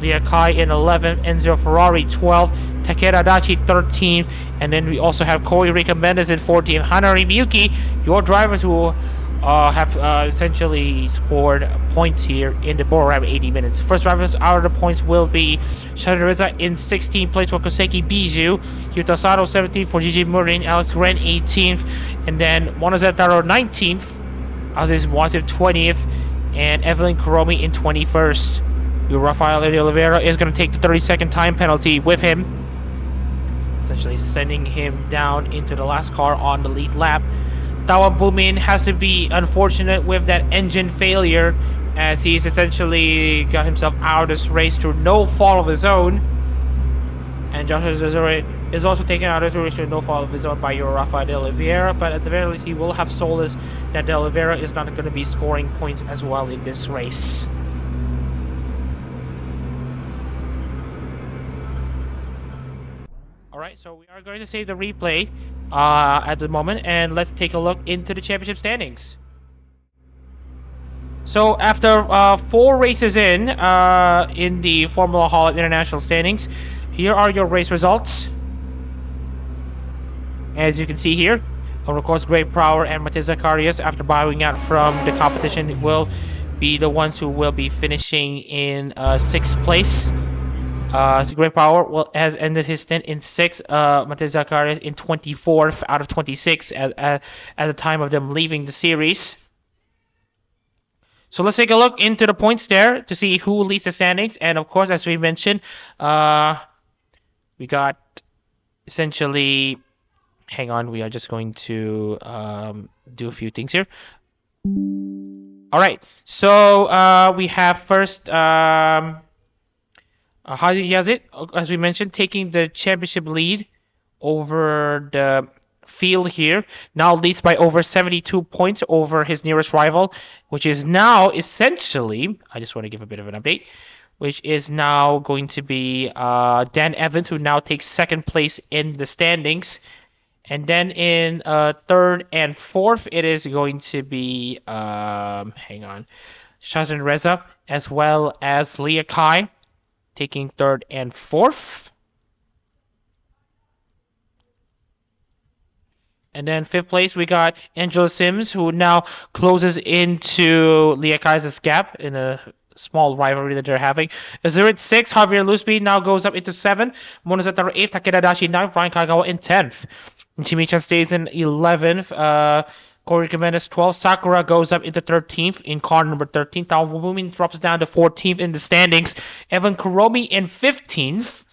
Lia Kai in 11th, Enzo Ferrari 12th, Takeda Adachi 13th, and then we also have Koi Rika Mendes in 14th. Hanari Miyuki, your drivers who have essentially scored points here in the Buriram 80 minutes. First drivers out of the points will be Shadareza in 16th place for Koseki Biju, Yuta Sato 17th for Gigi Murin, Alex Gren 18th, and then Monozetaro 19th, Aziz Mwazir 20th, and Evelyn Kuromi in 21st. Rafael de Oliveira is going to take the 30-second time penalty with him, essentially sending him down into the last car on the lead lap. Tawan Bumin has to be unfortunate with that engine failure, as he's essentially got himself out of this race through no fault of his own. And Joshua Zazuri is also taken out of this race through no fault of his own by Rafael de Oliveira, but at the very least he will have solace that de Oliveira is not going to be scoring points as well in this race. Alright, so we are going to save the replay at the moment, and let's take a look into the championship standings. So after 4 races in the Formula Hall International standings, here are your race results. As you can see here, of course, Great Power and Matiz Zacharias, after bowing out from the competition, will be the ones who will be finishing in 6th place. Great Power has ended his stint in 6th, Matiz Zacharias in 24th out of 26 at the time of them leaving the series. So let's take a look into the points there to see who leads the standings. And of course, as we mentioned, we got essentially... Hang on, we are just going to do a few things here. Alright, so we have first... Haji Yazid, as we mentioned, taking the championship lead over the field here. Now leads by over 72 points over his nearest rival, which is now essentially, I just want to give a bit of an update, which is now going to be Dan Evans, who now takes 2nd place in the standings. And then in 3rd and 4th, it is going to be, hang on, Shazan Reza, as well as Leah Kai, taking 3rd and 4th. And then 5th place, we got Angela Sims, who now closes into Leah Kai's gap in a small rivalry that they're having. Azurit 6th, Javier Lusby now goes up into 7th. Monozataro 8th, Takeda Dashi 9th, Ryan Kagawa in 10th. Chimichan stays in 11th. Corey Jimenez 12th. Sakura goes up into 13th in car number 13. Tawabumi drops down to 14th in the standings. Evan Kuromi in 15th.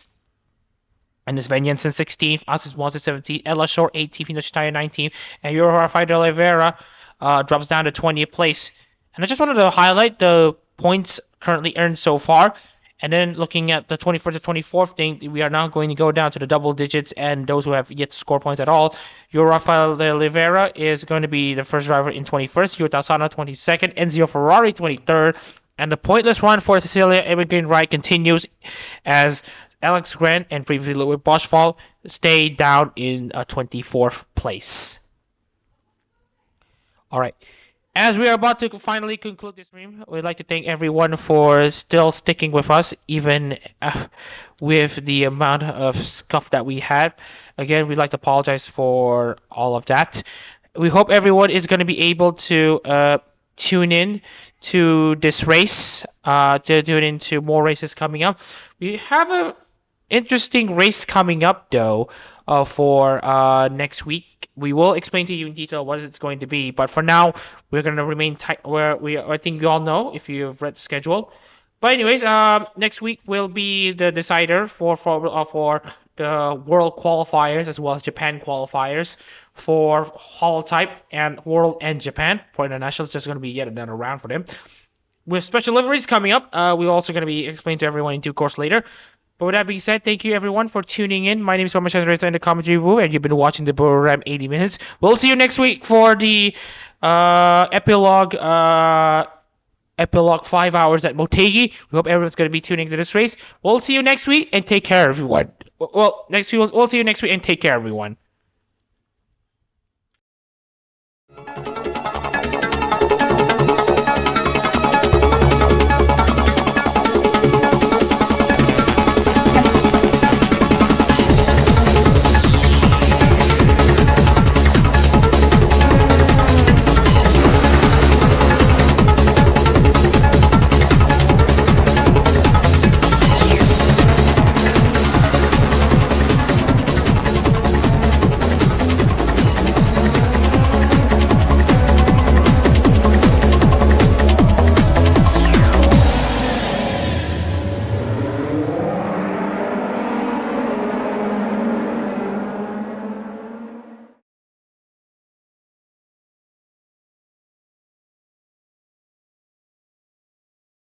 And this Sven Jensen 16th. Asis Wansi 17th. Ella Shore 18th. Hinoshi Taiyo 19th. And Rafael de Oliveira drops down to 20th place. And I just wanted to highlight the points currently earned so far. And then looking at the 21st to 24th thing, we are now going to go down to the double digits and those who have yet to score points at all. Rafael de Oliveira is going to be the first driver in 21st, Yuta Asano 22nd, Enzio Ferrari 23rd, and the pointless run for Cecilia Evergreen Wright continues as Alex Grant and previously Ludwig Boschfall stay down in 24th place. Alright. As we are about to finally conclude this stream, we'd like to thank everyone for still sticking with us, even with the amount of scuff that we had. Again, we'd like to apologize for all of that. We hope everyone is going to be able to tune in to this race, to tune into more races coming up. We have a interesting race coming up though, for next week. We will explain to you in detail what it's going to be, but for now we're going to remain tight where I think you all know if you've read the schedule. But anyways, next week will be the decider for the world qualifiers as well as Japan qualifiers for HoloType and World and Japan. For international, it's just going to be yet another round for them. With special deliveries coming up, we're also going to be explained to everyone in due course later. But with that being said, thank you everyone for tuning in. My name is Mama Racer in the commentary booth, and you've been watching the Buriram 80 minutes. We'll see you next week for the epilogue. Epilogue 5 hours at Motegi. We hope everyone's going to be tuning to this race. We'll see you next week and take care, everyone. Well, we'll see you next week and take care, everyone.